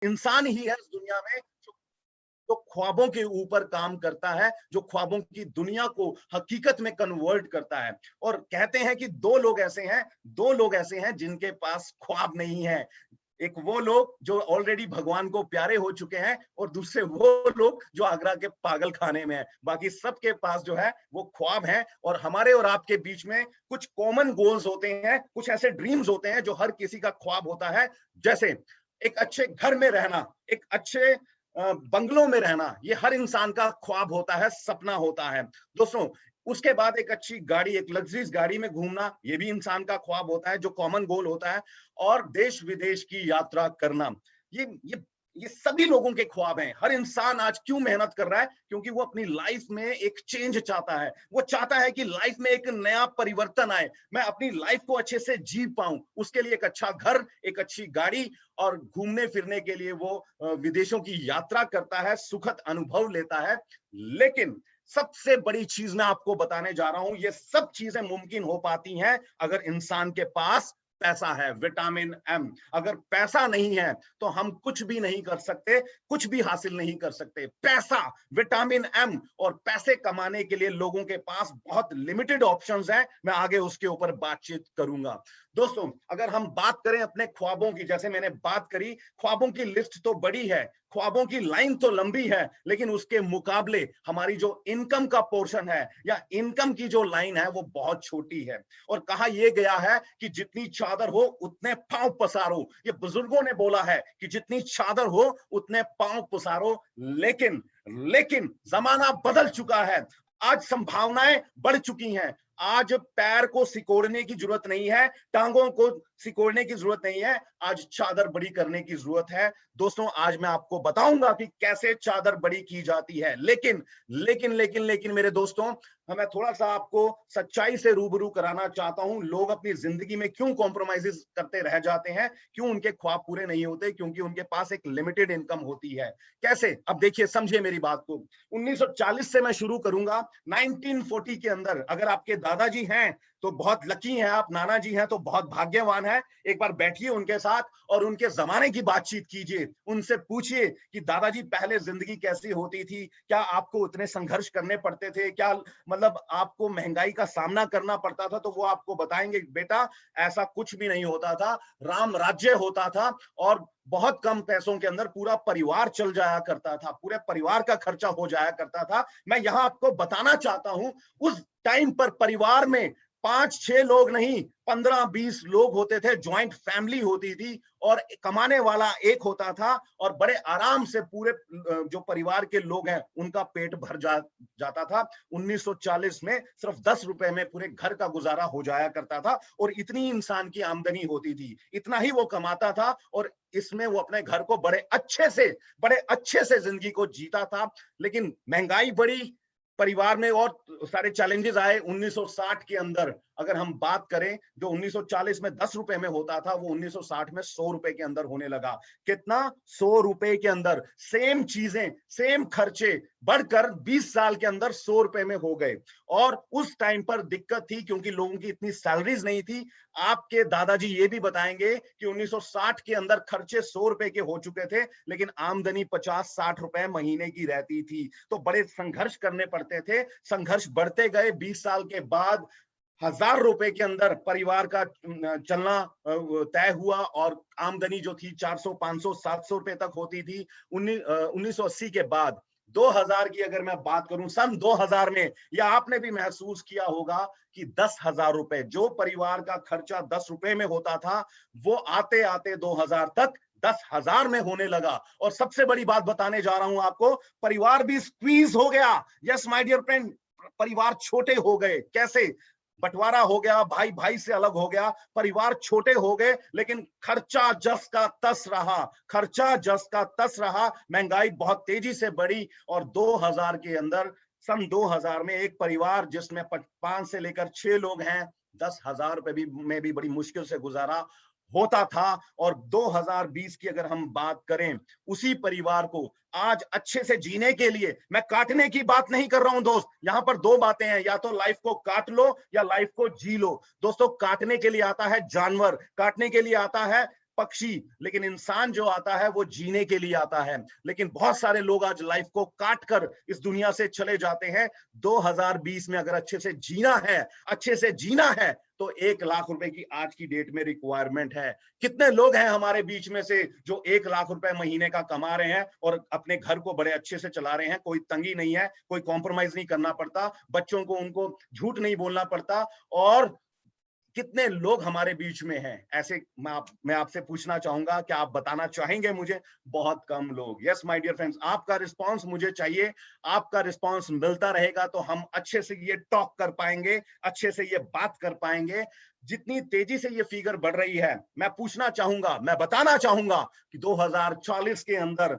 इंसान ही है इस दुनिया में जो तो ख्वाबों के ऊपर काम करता है, जो ख्वाबों की दुनिया को हकीकत में कन्वर्ट करता है। और कहते हैं कि दो लोग ऐसे हैं जिनके पास ख्वाब नहीं है। एक वो लोग जो ऑलरेडी भगवान को प्यारे हो चुके हैं, और दूसरे वो लोग जो आगरा के पागल खाने में है। बाकी सबके पास जो है वो ख्वाब है, और हमारे और आपके बीच में कुछ कॉमन गोल्स होते हैं, कुछ ऐसे ड्रीम्स होते हैं जो हर किसी का ख्वाब होता है। जैसे एक अच्छे घर में रहना, एक अच्छे बंगलों में रहना, ये हर इंसान का ख्वाब होता है, सपना होता है दोस्तों। उसके बाद एक अच्छी गाड़ी, एक लग्जरीज गाड़ी में घूमना, ये भी इंसान का ख्वाब होता है, जो कॉमन गोल होता है। और देश विदेश की यात्रा करना, ये ये सभी लोगों के ख्वाब हैं। हर इंसान आज क्यों मेहनत कर रहा है? क्योंकि वो अपनी लाइफ में एक चेंज चाहता है। वो चाहता है कि लाइफ में एक नया परिवर्तन आए, मैं अपनी लाइफ को अच्छे से जी पाऊं। उसके लिए एक अच्छा घर, एक अच्छी गाड़ी, और घूमने फिरने के लिए वो विदेशों की यात्रा करता है, सुखद अनुभव लेता है। लेकिन सबसे बड़ी चीज मैं आपको बताने जा रहा हूं, ये सब चीजें मुमकिन हो पाती हैं अगर इंसान के पास पैसा है, विटामिन एम। अगर पैसा नहीं है तो हम कुछ भी नहीं कर सकते, कुछ भी हासिल नहीं कर सकते। पैसा, विटामिन एम, और पैसे कमाने के लिए लोगों के पास बहुत लिमिटेड ऑप्शंस हैं। मैं आगे उसके ऊपर बातचीत करूंगा। दोस्तों, अगर हम बात करें अपने ख्वाबों की, जैसे मैंने बात करी, ख्वाबों की लिस्ट तो बड़ी है, ख्वाबों की लाइन तो लंबी है, लेकिन उसके मुकाबले हमारी जो इनकम का पोर्शन है, या इनकम की जो लाइन है, वो बहुत छोटी है। और कहा यह गया है कि जितनी चादर हो उतने पांव पसारो। ये बुजुर्गों ने बोला है कि जितनी चादर हो उतने पांव पसारो। लेकिन लेकिन जमाना बदल चुका है। आज संभावनाएं बढ़ चुकी हैं। आज पैर को सिकोड़ने की जरूरत नहीं है, टांगों को सिकोड़ने की जरूरत नहीं है, आज चादर बड़ी करने की जरूरत है। दोस्तों, आज मैं आपको बताऊंगा कि कैसे चादर बड़ी की जाती है। लेकिन मेरे दोस्तों, मैं थोड़ा सा आपको सच्चाई से रूबरू कराना चाहता हूं। लोग अपनी जिंदगी में क्यों कॉम्प्रोमाइजेस करते रह जाते हैं, क्यों उनके ख्वाब पूरे नहीं होते? क्योंकि उनके पास एक लिमिटेड इनकम होती है। कैसे? अब देखिए, समझिए मेरी बात को। 1940 से मैं शुरू करूंगा। 1940 के अंदर अगर आपके दादाजी हैं तो बहुत लकी हैं आप, नाना जी हैं तो बहुत भाग्यवान हैं। एक बार बैठिए उनके साथ और उनके जमाने की बातचीत कीजिए। उनसे पूछिए कि दादाजी, पहले जिंदगी कैसी होती थी? क्या आपको उतने संघर्ष करने पड़ते थे? क्या मतलब आपको महंगाई का सामना करना पड़ता था? तो वो आपको बताएंगे, बेटा ऐसा कुछ भी नहीं होता था, राम राज्य होता था, और बहुत कम पैसों के अंदर पूरा परिवार चल जाया करता था, पूरे परिवार का खर्चा हो जाया करता था। मैं यहां आपको बताना चाहता हूं, उस टाइम पर परिवार में 5-6 लोग नहीं, 15-20 लोग होते थे, ज्वाइंट फैमिली होती थी, और कमाने वाला एक होता था, और बड़े आराम से पूरे जो परिवार के लोग हैं उनका पेट भर जाता था। 1940 में सिर्फ 10 रुपए में पूरे घर का गुजारा हो जाया करता था, और इतनी इंसान की आमदनी होती थी, इतना ही वो कमाता था, और इसमें वो अपने घर को बड़े अच्छे से जिंदगी को जीता था। लेकिन महंगाई बढ़ी, परिवार में और सारे चैलेंजेस आए। 1960 के अंदर अगर हम बात करें, जो 1940 में 10 रुपए में होता था, वो 1960 में 100 रुपए के अंदर होने लगा। कितना? 100 रुपए के अंदर सेम चीजें, सेम खर्चे बढ़कर 20 साल के अंदर 100 रुपए में हो गए। और उस टाइम पर दिक्कत थी क्योंकि लोगों की इतनी सैलरीज नहीं थी। आपके दादाजी ये भी बताएंगे कि 1960 के अंदर खर्चे 100 रुपए के हो चुके थे, लेकिन आमदनी 50-60 रुपए महीने की रहती थी। तो बड़े संघर्ष करने पड़ते थे। संघर्ष बढ़ते गए। 20 साल के बाद 1000 रुपए के अंदर परिवार का चलना तय हुआ, और आमदनी जो थी 400, 500, 700 रुपए तक होती थी। 1980 के बाद 2000 की अगर मैं बात करूं, सन 2000 में, या आपने भी महसूस किया होगा कि 10,000 रुपए, जो परिवार का खर्चा 10 रुपए में होता था, वो आते आते 2000 तक 10,000 में होने लगा। और सबसे बड़ी बात बताने जा रहा हूं आपको, परिवार भी स्क्वीज हो गया। यस माय डियर फ्रेंड, परिवार छोटे हो गए। कैसे? बंटवारा हो गया, भाई भाई से अलग हो गया, परिवार छोटे हो गए, लेकिन खर्चा जस का तस रहा। खर्चा जस का तस रहा। महंगाई बहुत तेजी से बढ़ी, और 2000 के अंदर, सन 2000 में, एक परिवार जिसमें 5 से लेकर 6 लोग हैं, 10,000 रुपए भी में भी बड़ी मुश्किल से गुजारा होता था। और 2020 की अगर हम बात करें, उसी परिवार को आज अच्छे से जीने के लिए, मैं काटने की बात नहीं कर रहा हूं दोस्त, यहां पर दो बातें हैं, या तो लाइफ को काट लो या लाइफ को जी लो। दोस्तों, काटने के लिए आता है जानवर, काटने के लिए आता है पक्षी, लेकिन इंसान जो आता है वो जीने के लिए आता है। लेकिन बहुत सारे लोग आज लाइफ को काट कर इस दुनिया से चले जाते हैं। 2020 में अगर अच्छे से जीना है, अच्छे से जीना है, तो 1 लाख रुपए की आज की डेट में रिक्वायरमेंट है। कितने लोग हैं हमारे बीच में से जो 1 लाख रुपए महीने का कमा रहे हैं और अपने घर को बड़े अच्छे से चला रहे हैं, कोई तंगी नहीं है, कोई कॉम्प्रोमाइज नहीं करना पड़ता, बच्चों को उनको झूठ नहीं बोलना पड़ता। और कितने लोग हमारे बीच में हैं ऐसे, मैं आपसे पूछना चाहूंगा, क्या आप बताना चाहेंगे मुझे? बहुत कम लोग। यस माय डियर फ्रेंड्स, आपका रिस्पांस मुझे चाहिए। आपका रिस्पांस मिलता रहेगा तो हम अच्छे से ये टॉक कर पाएंगे, अच्छे से ये बात कर पाएंगे। जितनी तेजी से ये फिगर बढ़ रही है, मैं पूछना चाहूंगा, मैं बताना चाहूंगा कि 2040 के अंदर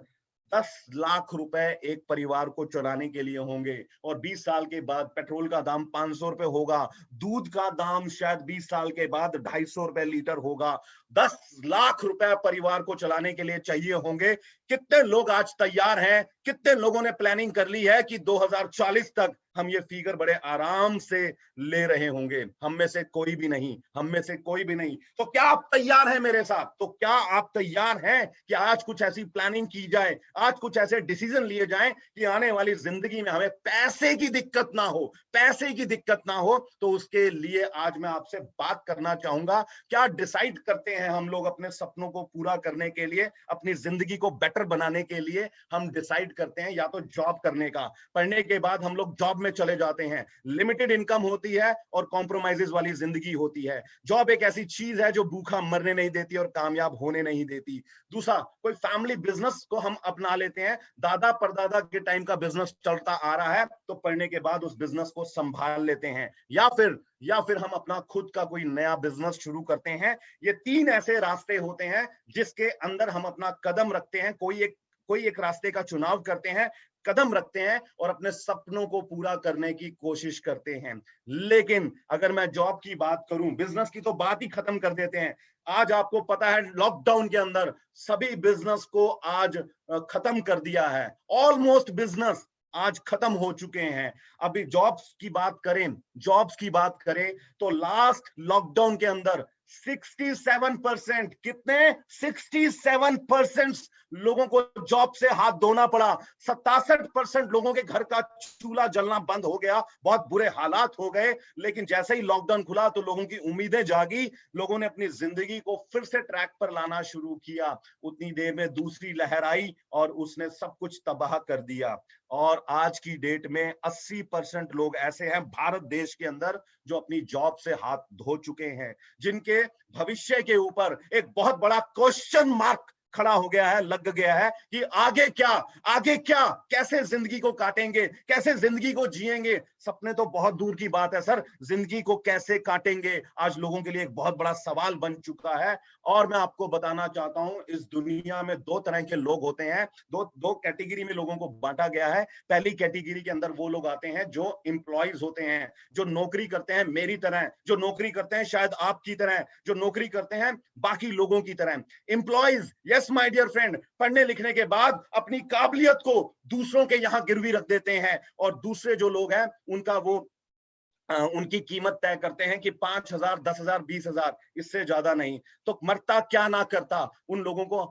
10 लाख रुपए एक परिवार को चलाने के लिए होंगे। और 20 साल के बाद पेट्रोल का दाम 500 रुपए होगा, दूध का दाम शायद 20 साल के बाद 250 रुपए लीटर होगा। 10 लाख रुपए परिवार को चलाने के लिए चाहिए होंगे। कितने लोग आज तैयार हैं, कितने लोगों ने प्लानिंग कर ली है कि 2040 तक हम ये फिगर बड़े आराम से ले रहे होंगे? हम में से कोई भी नहीं, हम में से कोई भी नहीं। तो क्या आप तैयार हैं मेरे साथ? तो क्या आप तैयार हैं कि आज कुछ ऐसी प्लानिंग की जाए, आज कुछ ऐसे डिसीजन लिए जाएं कि आने वाली जिंदगी में हमें पैसे की दिक्कत ना हो, पैसे की दिक्कत ना हो? तो उसके लिए आज मैं आपसे बात करना चाहूंगा। क्या डिसाइड करते हैं हम लोग अपने सपनों को पूरा करने के लिए, अपनी जिंदगी को बेटर बनाने के लिए? हम डिसाइड करते हैं या तो जॉब करने का, पढ़ने के बाद हम लोग जॉब में चले जाते हैं, लिमिटेड इनकम होती है और कॉम्प्रोमाइजेस वाली जिंदगी होती है। जॉब एक ऐसी चीज है जो भूखा मरने नहीं देती और कामयाब होने नहीं देती। दूसरा, कोई फैमिली बिजनेस को हम अपना लेते हैं, दादा परदादा के टाइम का बिजनेस चलता आ रहा है, तो पढ़ने के बाद उस बिजनेस को संभाल लेते हैं, या फिर हम अपना खुद का कोई नया बिजनेस शुरू करते हैं। ये 3 ऐसे रास्ते होते हैं जिसके अंदर हम अपना कदम रखते हैं, कोई एक रास्ते का चुनाव करते हैं, कदम रखते हैं और अपने सपनों को पूरा करने की कोशिश करते हैं। लेकिन अगर मैं जॉब की बात करूं, बिजनेस की तो बात ही खत्म कर देते हैं। आज आपको पता है लॉकडाउन के अंदर सभी बिजनेस को आज खत्म कर दिया है। ऑलमोस्ट बिजनेस आज खत्म हो चुके हैं। अभी जॉब्स की बात करें तो लास्ट लॉकडाउन के अंदर 67%, कितने? 67% लोगों को जॉब से हाथ धोना पड़ा। 67% लोगों के घर का चूल्हा जलना बंद हो गया, बहुत बुरे हालात हो गए। लेकिन जैसे ही लॉकडाउन खुला तो लोगों की उम्मीदें जागी, लोगों ने अपनी जिंदगी को फिर से ट्रैक पर लाना शुरू किया। उतनी देर में दूसरी लहर आई और उसने सब कुछ तबाह कर दिया। और आज की डेट में 80% लोग ऐसे हैं भारत देश के अंदर जो अपनी जॉब से हाथ धो चुके हैं, जिनके भविष्य के ऊपर एक बहुत बड़ा क्वेश्चन मार्क खड़ा हो गया है, लग गया है कि आगे क्या, आगे क्या, कैसे जिंदगी को काटेंगे, कैसे जिंदगी को जिएंगे? सपने तो बहुत दूर की बात है सर, जिंदगी को कैसे काटेंगे आज लोगों के लिए एक बहुत बड़ा सवाल बन चुका है। और मैं आपको बताना चाहता हूं, इस दुनिया में 2 तरह के लोग होते हैं, दो कैटेगरी में लोगों को बांटा गया है। पहली कैटेगरी के अंदर वो लोग आते हैं जो एम्प्लॉयज होते हैं, जो नौकरी करते हैं मेरी तरह, जो नौकरी करते हैं शायद आपकी तरह, जो नौकरी करते हैं बाकी लोगों की तरह। Employees, yes my dear friend, पढ़ने लिखने के बाद अपनी काबिलियत को दूसरों के यहां गिरवी रख देते हैं और दूसरे जो लोग हैं उनकी कीमत तय करते हैं कि 5,000, 10,000, 20,000, इससे ज्यादा नहीं। तो मरता क्या ना करता, उन लोगों को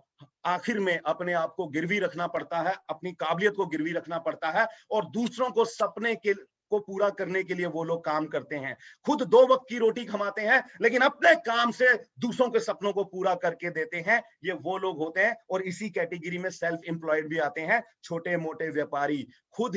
आखिर में अपने आप को गिरवी रखना पड़ता है, अपनी काबिलियत को गिरवी रखना पड़ता है और दूसरों को सपने के को पूरा करने के लिए वो लोग काम करते हैं। खुद 2 वक्त की रोटी कमाते हैं लेकिन अपने काम से दूसरों के सपनों को पूरा करके देते हैं। ये वो लोग होते हैं। और इसी कैटेगरी में सेल्फ एम्प्लॉयड भी आते हैं, छोटे मोटे व्यापारी, खुद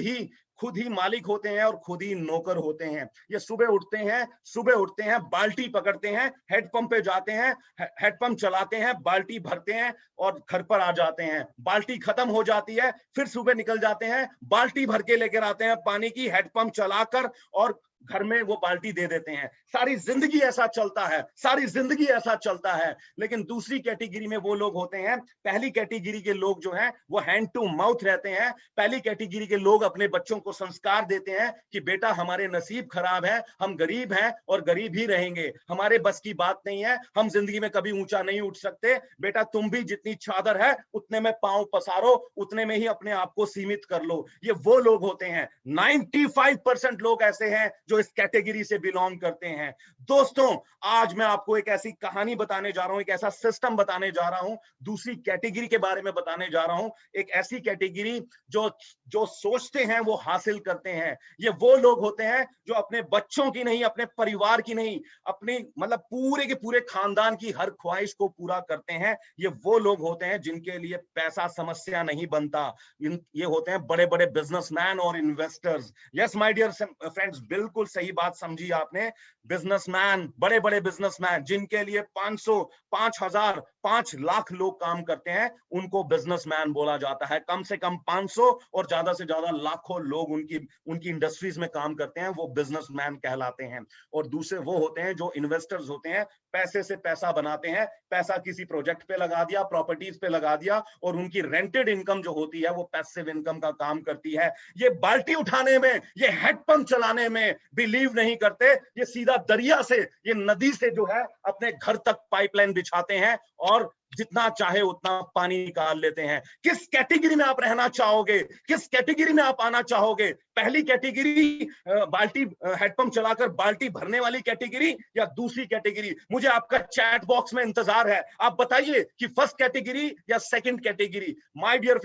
ही मालिक होते हैं और खुद ही नौकर होते हैं। ये सुबह उठते हैं, बाल्टी पकड़ते हैं, हेडपंप पे जाते हैं, हेडपंप चलाते हैं, बाल्टी भरते हैं और घर पर आ जाते हैं। बाल्टी खत्म हो जाती है, फिर सुबह निकल जाते हैं, बाल्टी भर के लेकर आते हैं पानी की, हेडपंप चलाकर, और घर में वो बाल्टी दे देते हैं। सारी जिंदगी ऐसा चलता है, सारी जिंदगी ऐसा चलता है। लेकिन दूसरी कैटेगरी में वो लोग होते हैं, पहली कैटेगरी के लोग जो हैं वो हैंड टू माउथ रहते हैं। पहली कैटेगरी के लोग अपने बच्चों को संस्कार देते हैं कि बेटा हमारे नसीब खराब है, हम गरीब हैं और गरीब ही रहेंगे, हमारे बस की बात नहीं है, हम जिंदगी में कभी ऊंचा नहीं उठ सकते, बेटा तुम भी जितनी चादर है उतने में पांव पसारो, उतने में ही अपने आप को सीमित कर लो। ये वो लोग होते हैं। 95% लोग ऐसे हैं जो इस कैटेगरी से बिलोंग करते हैं। दोस्तों, आज मैं आपको एक ऐसी कहानी बताने जा रहा हूं, एक ऐसा सिस्टम बताने जा रहा हूं, दूसरी कैटेगरी के बारे में बताने जा रहा हूं। एक ऐसी कैटेगरी जो जो सोचते हैं वो हासिल करते हैं। ये वो लोग होते हैं जो अपने बच्चों की नहीं, अपने परिवार की नहीं, अपनी मतलब पूरे के पूरे खानदान की हर ख्वाहिश को पूरा करते हैं। ये वो लोग होते हैं जिनके लिए पैसा समस्या नहीं बनता। ये होते हैं बड़े बड़े बिजनेसमैन और investors. Yes my dear friends, बिल्कुल सही बात समझी आपने। बिजनेसमैन, बड़े बड़े बिजनेसमैन जिनके लिए 500, 5000, 5 लाख लोग काम करते हैं, उनको बिजनेसमैन बोला जाता है। कम से कम 500 और ज्यादा से ज्यादा लाखों लोग उनकी उनकी इंडस्ट्रीज में काम करते हैं, वो बिजनेसमैन कहलाते हैं। और दूसरे वो होते हैं जो इन्वेस्टर्स होते हैं, पैसे से पैसा बनाते हैं, पैसा किसी प्रोजेक्ट पे लगा दिया, प्रॉपर्टीज पे लगा दिया, और उनकी रेंटेड इनकम जो होती है वो पैसिव इनकम का काम करती है। ये बाल्टी उठाने में, ये हेडपंप चलाने में बिलीव नहीं करते। ये सीधा दरिया से, ये नदी से जो है अपने घर तक पाइपलाइन बिछाते हैं और जितना चाहे उतना पानी निकाल लेते हैं। किस कैटेगरी में आप रहना चाहोगे? किस कैटेगरी में आप आना चाहोगे? पहली कैटेगरी बाल्टी हेडपंप चलाकर बाल्टी भरने वाली कैटेगरी, या दूसरी कैटेगरी? मुझे आपका चैट बॉक्स में इंतजार है, आप बताइए कि फर्स्ट कैटेगरी या second category. My dear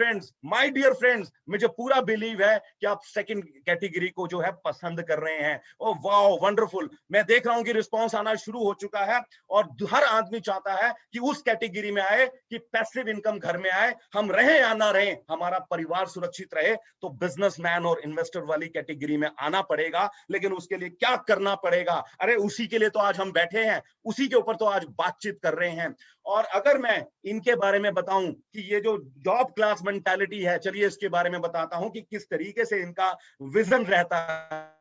friends, मुझे पूरा बिलीव है कि आप सेकंड कैटेगरी को जो है पसंद कर रहे हैं। Oh wow, wonderful. मैं देख रहा हूं कि रिस्पांस आना शुरू हो चुका है और हर आदमी चाहता है कि उस कैटेगरी में आए, कि पैसिव इनकम घर में आए। हम रहे या ना रहे, हमारा परिवार सुरक्षित रहे, तो बिजनेसमैन और इन्वेस्टर वाली कैटेगरी में आना पड़ेगा। लेकिन उसके लिए क्या करना पड़ेगा? अरे उसी के लिए तो आज हम बैठे हैं, उसी के ऊपर तो आज बातचीत कर रहे हैं। और अगर मैं इनके बारे में बताऊं कि ये जो जॉब क्लास मेंटालिटी है, चलिए इसके बारे में बताता हूं कि किस तरीके से इनका विजन रहता है।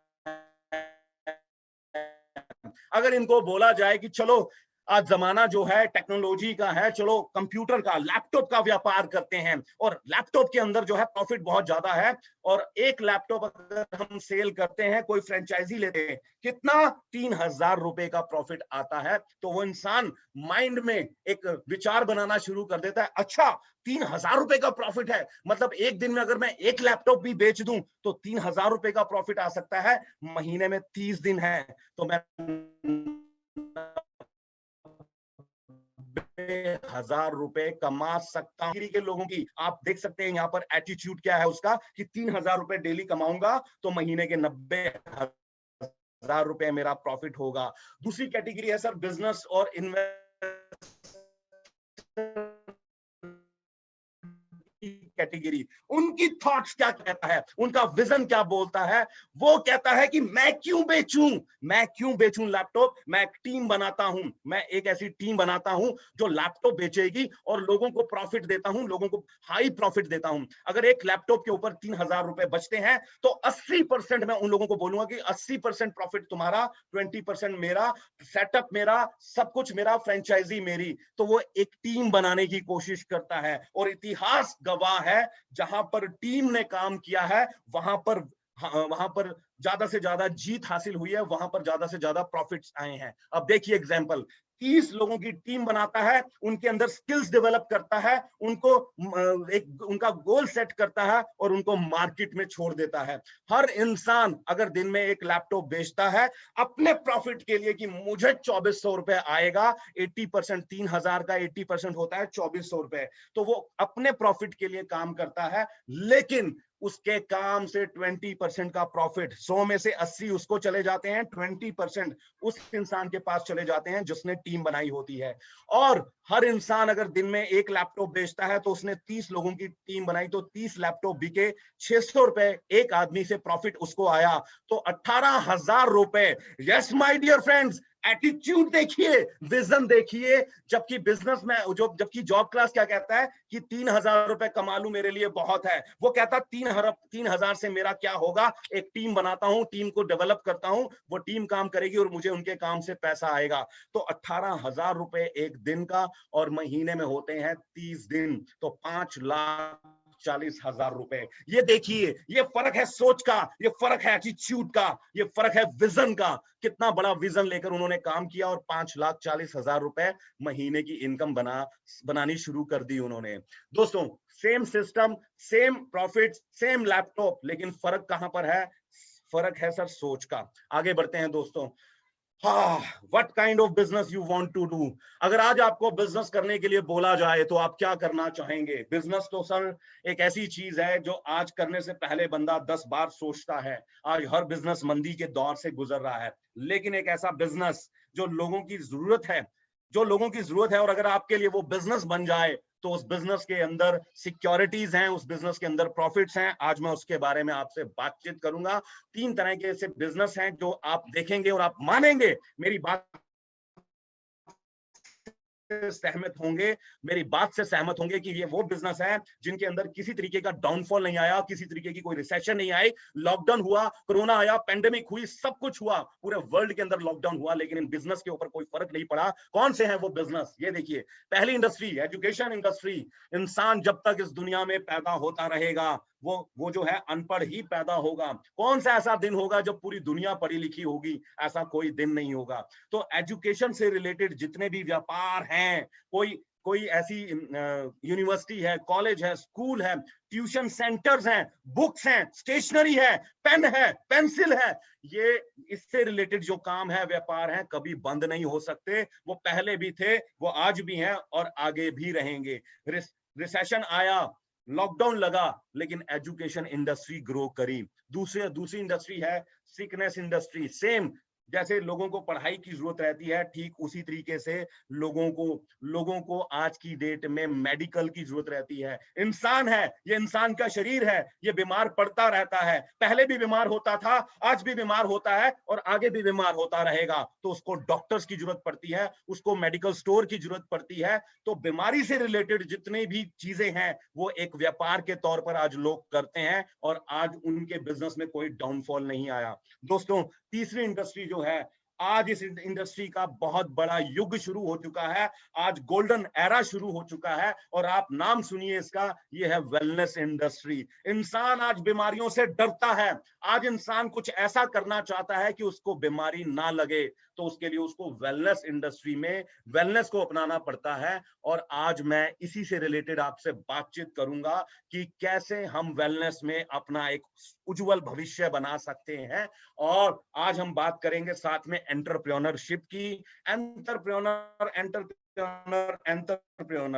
अगर इनको बोला जाए कि चलो आज जमाना जो है टेक्नोलॉजी का है, चलो कंप्यूटर का, लैपटॉप का व्यापार करते हैं, और लैपटॉप के अंदर जो है प्रॉफिट बहुत ज्यादा है, और एक लैपटॉप अगर हम सेल करते हैं, कोई फ्रेंचाइजी लेते हैं, कितना 3000 रुपए का प्रॉफिट आता है। तो वो इंसान माइंड में एक विचार बनाना शुरू कर देता है, अच्छा 3000 रुपए का प्रॉफिट है, मतलब एक दिन में अगर मैं एक लैपटॉप भी बेच दूं तो 3000 रुपए का प्रॉफिट आ सकता है। महीने में 30 दिन है, तो मैं 1000 रुपए कमा सकता हूं। के लोगों की आप देख सकते हैं यहाँ पर एटीट्यूड क्या है उसका, कि 3000 रुपए डेली कमाऊंगा तो महीने के 90,000 रुपए मेरा प्रॉफिट होगा। दूसरी कैटेगरी है सर बिजनेस और इन्वेस्टर कैटेगरी। उनकी थॉट्स क्या कहता है, उनका विजन क्या बोलता है? वो कहता है कि मैं क्यों बेचूं लैपटॉप, मैं एक टीम बनाता हूं, मैं एक ऐसी टीम बनाता हूं जो लैपटॉप बेचेगी और लोगों को प्रॉफिट देता हूं, लोगों को हाई प्रॉफिट देता हूं। अगर एक लैपटॉप के ऊपर 3000 रुपए बचते हैं तो 80% मैं उन लोगों को बोलूंगा कि 80% प्रॉफिट तुम्हारा, 20% मेरा, सेटअप मेरा, सब कुछ मेरा, फ्रेंचाइजी मेरी। तो वो एक टीम बनाने की कोशिश करता है, और इतिहास गवाह है, जहां पर टीम ने काम किया है वहां पर ज्यादा से ज्यादा जीत हासिल हुई है, वहां पर ज्यादा से ज्यादा प्रॉफिट्स आए हैं। अब देखिए एग्जांपल, 30 लोगों की टीम बनाता है, उनके अंदर स्किल्स डेवलप करता है, उनको एक उनका गोल सेट करता है और उनको मार्केट में छोड़ देता है। हर इंसान अगर दिन में एक लैपटॉप बेचता है अपने प्रॉफिट के लिए कि मुझे 2400 रुपए आएगा, 80%, 3000 का 80% होता है 2400 रुपए, तो वो अपने प्रॉफिट के लिए काम करता है। लेकिन उसके काम से 20% का प्रॉफिट, 100 में से 80 उसको चले जाते हैं, 20% उस इंसान के पास चले जाते हैं जिसने टीम बनाई होती है। और हर इंसान अगर दिन में एक लैपटॉप बेचता है तो उसने 30 लोगों की टीम बनाई, तो 30 लैपटॉप बिके, 600 रुपए एक आदमी से प्रॉफिट उसको आया, तो 18,000 रुपए। Yes my dear friends, attitude देखिए, विजन देखिए। जबकि बिजनेस में जबकि जॉब क्लास क्या कहता है कि 3000 रुपए कमा लूं मेरे लिए बहुत है, वो कहता 3,000 से मेरा क्या होगा, एक टीम बनाता हूं, टीम को डेवलप करता हूं, वो टीम काम करेगी और मुझे उनके काम से पैसा आएगा। तो 18,000 रुपए एक दिन का, और महीने में होते हैं 30 दिन, तो 5,40,000 रुपए। ये देखिए, ये फर्क है सोच का, ये फर्क है एटीट्यूड का, ये फर्क है विजन का। कितना बड़ा विजन लेकर उन्होंने काम किया और 5,40,000 रुपए महीने की इनकम बनानी शुरू कर दी उन्होंने। दोस्तों, same system, same profit, same laptop, लेकिन फर्क कहां पर है? फर्क है सर सोच का। आगे बढ़ते हैं दोस्तों। हाँ, what kind of business you want to do. अगर आज आपको बिजनेस करने के लिए बोला जाए तो आप क्या करना चाहेंगे? बिजनेस तो सर एक ऐसी चीज है जो आज करने से पहले बंदा 10 बार सोचता है। आज हर बिजनेस मंदी के दौर से गुजर रहा है, लेकिन एक ऐसा बिजनेस जो लोगों की जरूरत है, जो लोगों की जरूरत है, और अगर आपके लिए वो बिजनेस बन जाए तो उस बिजनेस के अंदर सिक्योरिटीज हैं, उस बिजनेस के अंदर प्रॉफिट्स हैं। आज मैं उसके बारे में आपसे बातचीत करूंगा। 3 तरह के ऐसे बिजनेस हैं जो आप देखेंगे और आप मानेंगे, मेरी बात सहमत होंगे, मेरी बात से सहमत होंगे कि ये वो बिजनेस है जिनके अंदर किसी तरीके का डाउनफॉल नहीं आया, किसी तरीके की कोई रिसेशन नहीं आई। लॉकडाउन हुआ, कोरोना आया, पेंडेमिक हुई, सब कुछ हुआ, पूरे वर्ल्ड के अंदर लॉकडाउन हुआ, लेकिन इन बिजनेस के ऊपर कोई फर्क नहीं पड़ा। कौन से हैं वो बिजनेस? ये देखिए, पहली इंडस्ट्री एजुकेशन इंडस्ट्री। इंसान जब तक इस दुनिया में पैदा होता रहेगा वो जो है अनपढ़ ही पैदा होगा। कौन सा ऐसा दिन होगा जब पूरी दुनिया पढ़ी लिखी होगी? ऐसा कोई दिन नहीं होगा। तो एजुकेशन से रिलेटेड जितने भी व्यापार हैं, कोई कोई ऐसी यूनिवर्सिटी है, कॉलेज है, स्कूल है, ट्यूशन सेंटर्स हैं, बुक्स हैं, स्टेशनरी है, पेन है, पेंसिल है, ये इससे रिलेटेड जो काम है, व्यापार है, कभी बंद नहीं हो सकते। वो पहले भी थे, वो आज भी हैं और आगे भी रहेंगे। रिसेशन आया, लॉकडाउन लगा, लेकिन एजुकेशन इंडस्ट्री ग्रो करी। दूसरी इंडस्ट्री है सिकनेस इंडस्ट्री। सेम जैसे लोगों को पढ़ाई की जरूरत रहती है, ठीक उसी तरीके से लोगों को आज की डेट में मेडिकल की जरूरत रहती है। इंसान है, ये इंसान का शरीर है, ये बीमार पड़ता रहता है, पहले भी बीमार होता था, आज भी बीमार होता है और आगे भी बीमार होता रहेगा। तो उसको डॉक्टर्स की जरूरत पड़ती है, उसको मेडिकल स्टोर की जरूरत पड़ती है। तो बीमारी से रिलेटेड जितनी भी चीजें हैं वो एक व्यापार के तौर पर आज लोग करते हैं और आज उनके बिजनेस में कोई डाउनफॉल नहीं आया। दोस्तों, तीसरी इंडस्ट्री जो है, आज इस इंडस्ट्री का बहुत बड़ा युग शुरू हो चुका है। आज गोल्डन एरा शुरू हो चुका है और आप नाम सुनिए इसका, ये है वेलनेस इंडस्ट्री। इंसान आज बीमारियों से डरता है। आज इंसान कुछ ऐसा करना चाहता है कि उसको बीमारी ना लगे, तो उसके लिए उसको वेलनेस इंडस्ट्री में वेलनेस को अपनाना पड़ता है। और आज मैं इसी से रिलेटेड आपसे बातचीत करूंगा कि कैसे हम वेलनेस में अपना एक उज्जवल भविष्य बना सकते हैं। और आज हम बात करेंगे साथ में एंटरप्रेन्योरशिप की। एंटरप्रेन्योर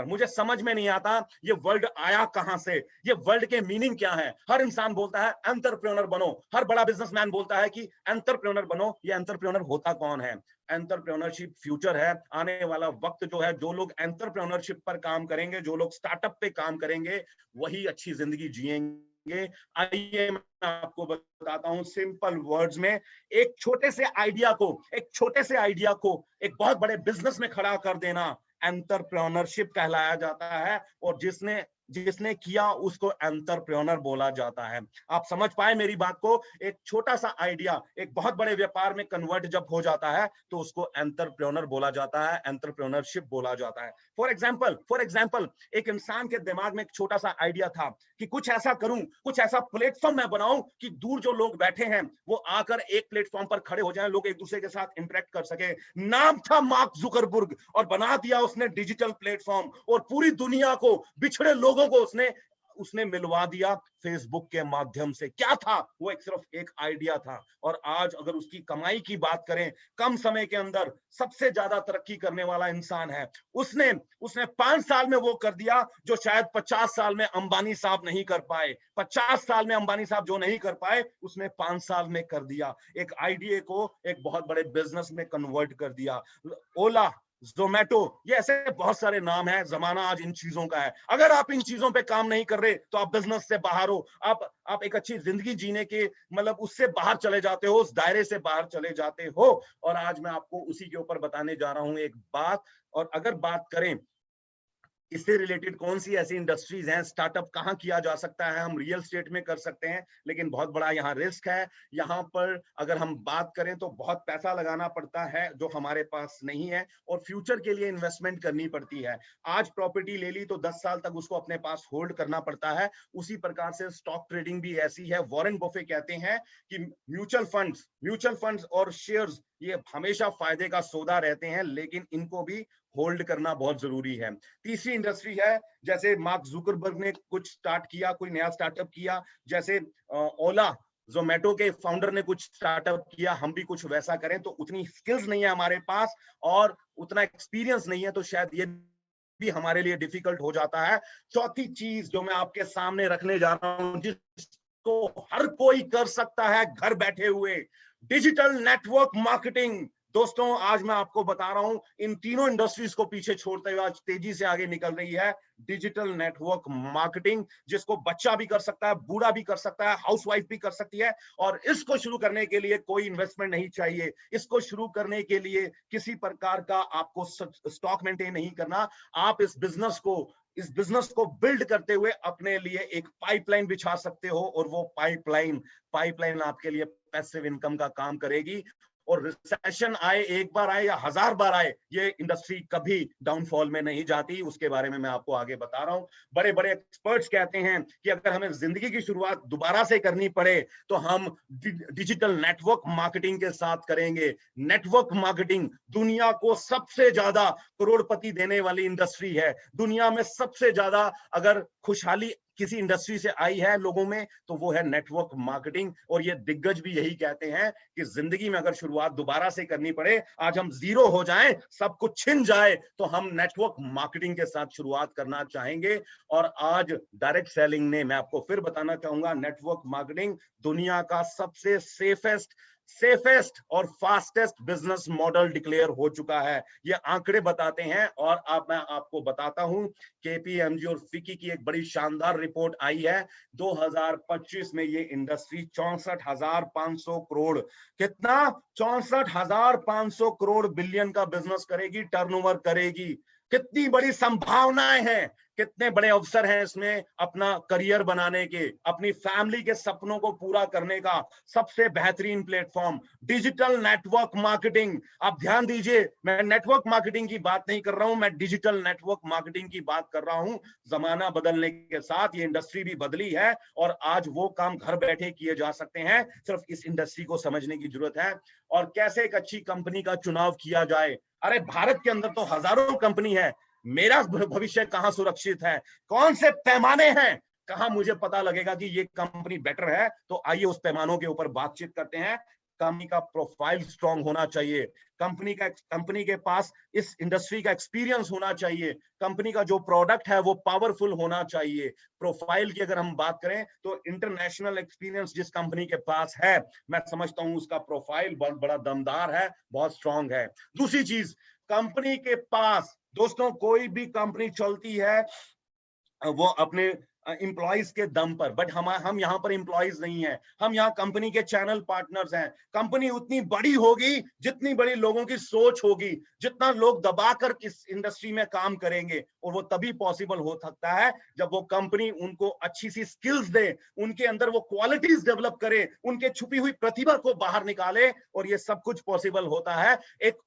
मुझे समझ में नहीं आता ये वर्ड आया कहां से, ये वर्ड के मीनिंग क्या है। हर इंसान बोलता है एंटरप्रेन्योर बनो, हर बड़ा बिजनेसमैन बोलता है कि एंटरप्रेन्योर बनो। ये एंटरप्रेन्योर होता कौन है? एंटरप्रेन्योरशिप फ्यूचर है, आने वाला वक्त जो है। जो लोग एंटरप्रेन्योरशिप पर काम करेंगे, जो लोग स्टार्टअप पे काम करेंगे, वही अच्छी जिंदगी जिएंगे। आइए मैं आपको बताता हूं सिंपल वर्ड्स में। एक छोटे से आइडिया को एक बहुत बड़े बिजनेस में खड़ा कर देना एंटरप्रेन्योरशिप कहलाया जाता है। और जिसने जिसने किया उसको एंटरप्रेन्योर बोला जाता है। आप समझ पाए मेरी बात को? एक छोटा सा आइडिया एक बहुत बड़े व्यापार में कन्वर्ट जब हो जाता है तो उसको एंटरप्रेन्योर बोला जाता है, एंटरप्रेन्योरशिप बोला जाता है। फॉर एग्जांपल एक इंसान के दिमाग में एक छोटा सा आइडिया था कि कुछ ऐसा करूं, कुछ ऐसा प्लेटफॉर्म मैं बनाऊं कि दूर जो लोग बैठे हैं वो आकर एक प्लेटफॉर्म पर खड़े हो जाएं, लोग एक दूसरे के साथ इंटरेक्ट कर सके। नाम था मार्क जुकरबर्ग और बना दिया उसने डिजिटल प्लेटफॉर्म और पूरी दुनिया को, बिछड़े लोगों को उसने उसने मिलवा दिया फेसबुक के माध्यम से। क्या था वो? सिर्फ एक आइडिया था। और आज अगर उसकी कमाई की बात करें, कम समय के अंदर सबसे ज्यादा तरक्की करने वाला इंसान है। उसने उसने 5 साल में वो कर दिया जो शायद 50 साल में अंबानी साहब नहीं कर पाए। 50 साल में अंबानी साहब जो नहीं कर पाए उसने 5 साल में कर दिया। एक आइडिया को एक बहुत बड़े बिजनेस में कन्वर्ट कर दिया। ओला, जोमेटो, ये ऐसे बहुत सारे नाम हैं। जमाना आज इन चीजों का है। अगर आप इन चीजों पे काम नहीं कर रहे तो आप बिजनेस से बाहर हो। आप एक अच्छी जिंदगी जीने के मतलब उससे बाहर चले जाते हो, उस दायरे से बाहर चले जाते हो। और आज मैं आपको उसी के ऊपर बताने जा रहा हूं एक बात। और अगर बात करें इससे रिलेटेड कौन सी ऐसी इंडस्ट्रीज हैं, स्टार्टअप कहाँ किया जा सकता है, हम रियल स्टेट में कर सकते हैं, लेकिन बहुत बड़ा यहाँ रिस्क है। यहाँ पर अगर हम बात करें तो बहुत पैसा लगाना पड़ता है जो हमारे पास नहीं है, और फ्यूचर के लिए इन्वेस्टमेंट करनी पड़ती है। आज प्रॉपर्टी ले ली तो 10 साल तक उसको अपने पास होल्ड करना पड़ता है। उसी प्रकार से स्टॉक ट्रेडिंग भी ऐसी है। वॉरेन बफे कहते हैं कि म्यूचुअल फंड्स और शेयर्स ये हमेशा फायदे का सौदा रहते हैं, लेकिन इनको भी होल्ड करना बहुत जरूरी है। तीसरी इंडस्ट्री है, जैसे मार्क जुकरबर्ग ने कुछ स्टार्ट किया, कोई नया स्टार्टअप किया, जैसे ओला। जोमेटो के फाउंडर ने कुछ स्टार्टअप किया, हम भी कुछ वैसा करें, तो उतनी स्किल्स नहीं है हमारे पास और उतना एक्सपीरियंस नहीं है, तो शायद ये भी हमारे लिए डिफिकल्ट हो जाता है। चौथी चीज जो मैं आपके सामने रखने जा रहा हूं, जिसको हर कोई कर सकता है घर बैठे हुए, डिजिटल नेटवर्क मार्केटिंग। दोस्तों आज मैं आपको बता रहा हूं, इन तीनों इंडस्ट्रीज को पीछे छोड़ते हुए आज तेजी से आगे निकल रही है डिजिटल नेटवर्क मार्केटिंग, जिसको बच्चा भी कर सकता है, बूढ़ा भी कर सकता है, हाउसवाइफ भी कर सकती है। और इसको शुरू करने के लिए कोई इन्वेस्टमेंट नहीं चाहिए। इसको शुरू करने के लिए किसी प्रकार का आपको स्टॉक मेंटेन नहीं करना। आप इस बिजनेस को बिल्ड करते हुए अपने लिए एक पाइपलाइन बिछा सकते हो, और वो पाइपलाइन आपके लिए पैसिव इनकम का काम करेगी। और रिसेशन आए, एक बार आए या 1000 बार आए, ये इंडस्ट्री कभी डाउनफॉल में नहीं जाती। उसके बारे में मैं आपको आगे बता रहा हूं। बड़े बड़े एक्सपर्ट्स कहते हैं कि अगर हमें जिंदगी की शुरुआत दोबारा से करनी पड़े तो हम डिजिटल नेटवर्क मार्केटिंग के साथ करेंगे। नेटवर्क मार्केटिंग दुनिया को सबसे ज्यादा करोड़पति देने वाली इंडस्ट्री है। दुनिया में सबसे ज्यादा अगर खुशहाली किसी इंडस्ट्री से आई है लोगों में, तो वो है नेटवर्क मार्केटिंग। और ये दिग्गज भी यही कहते हैं कि जिंदगी में अगर शुरुआत दोबारा से करनी पड़े, आज हम जीरो हो जाएं, सब कुछ छिन जाए, तो हम नेटवर्क मार्केटिंग के साथ शुरुआत करना चाहेंगे। और आज डायरेक्ट सेलिंग ने, मैं आपको फिर बताना चाहूंगा, नेटवर्क मार्केटिंग दुनिया का सबसे सेफेस्ट और फास्टेस्ट बिजनेस मॉडल डिक्लेयर हो चुका है। ये आंकड़े बताते हैं। और अब मैं आपको बताता हूं, केपीएमजी और फिकी की एक बड़ी शानदार रिपोर्ट आई है। 2025 में ये इंडस्ट्री 64,500 करोड़, कितना, 64,500 करोड़ बिलियन का बिजनेस करेगी, टर्नओवर करेगी। कितनी बड़ी संभावनाएं हैं, कितने बड़े अवसर हैं इसमें अपना करियर बनाने के, अपनी फैमिली के सपनों को पूरा करने का सबसे बेहतरीन प्लेटफॉर्म डिजिटल नेटवर्क मार्केटिंग। आप ध्यान दीजिए, मैं नेटवर्क मार्केटिंग की बात नहीं कर रहा हूं, मैं डिजिटल नेटवर्क मार्केटिंग की बात कर रहा हूं। जमाना बदलने के साथ ये इंडस्ट्री भी बदली है, और आज वो काम घर बैठे किए जा सकते हैं। सिर्फ इस इंडस्ट्री को समझने की जरूरत है, और कैसे एक अच्छी कंपनी का चुनाव किया जाए। अरे भारत के अंदर तो हजारों कंपनी है, मेरा भविष्य कहां सुरक्षित है, कौन से पैमाने हैं, कहां मुझे पता लगेगा कि ये कंपनी बेटर है। तो आइए उस पैमानों के ऊपर बातचीत करते हैं। कंपनी का प्रोफाइल स्ट्रांग होना चाहिए, कंपनी के पास इस इंडस्ट्री का एक्सपीरियंस होना चाहिए, कंपनी का जो प्रोडक्ट है वो पावरफुल होना चाहिए। प्रोफाइल की अगर हम बात करें तो इंटरनेशनल एक्सपीरियंस जिस कंपनी के पास है, मैं समझता हूं उसका प्रोफाइल बहुत बड़ा दमदार है, बहुत स्ट्रांग है। दूसरी चीज, कंपनी के पास, दोस्तों कोई भी कंपनी चलती है वो अपने एम्प्लॉइज के दम पर, बट हम यहाँ पर एम्प्लॉइज नहीं है, हम यहाँ कंपनी के चैनल पार्टनर्स हैं। कंपनी उतनी बड़ी होगी जितनी बड़ी लोगों की सोच होगी, जितना लोग दबाकर इस इंडस्ट्री में काम करेंगे, और वो तभी पॉसिबल हो सकता है जब वो कंपनी उनको अच्छी सी स्किल्स दे, उनके अंदर वो क्वालिटीज डेवलप करे, उनके छुपी हुई प्रतिभा को बाहर निकाले। और ये सब कुछ पॉसिबल होता है एक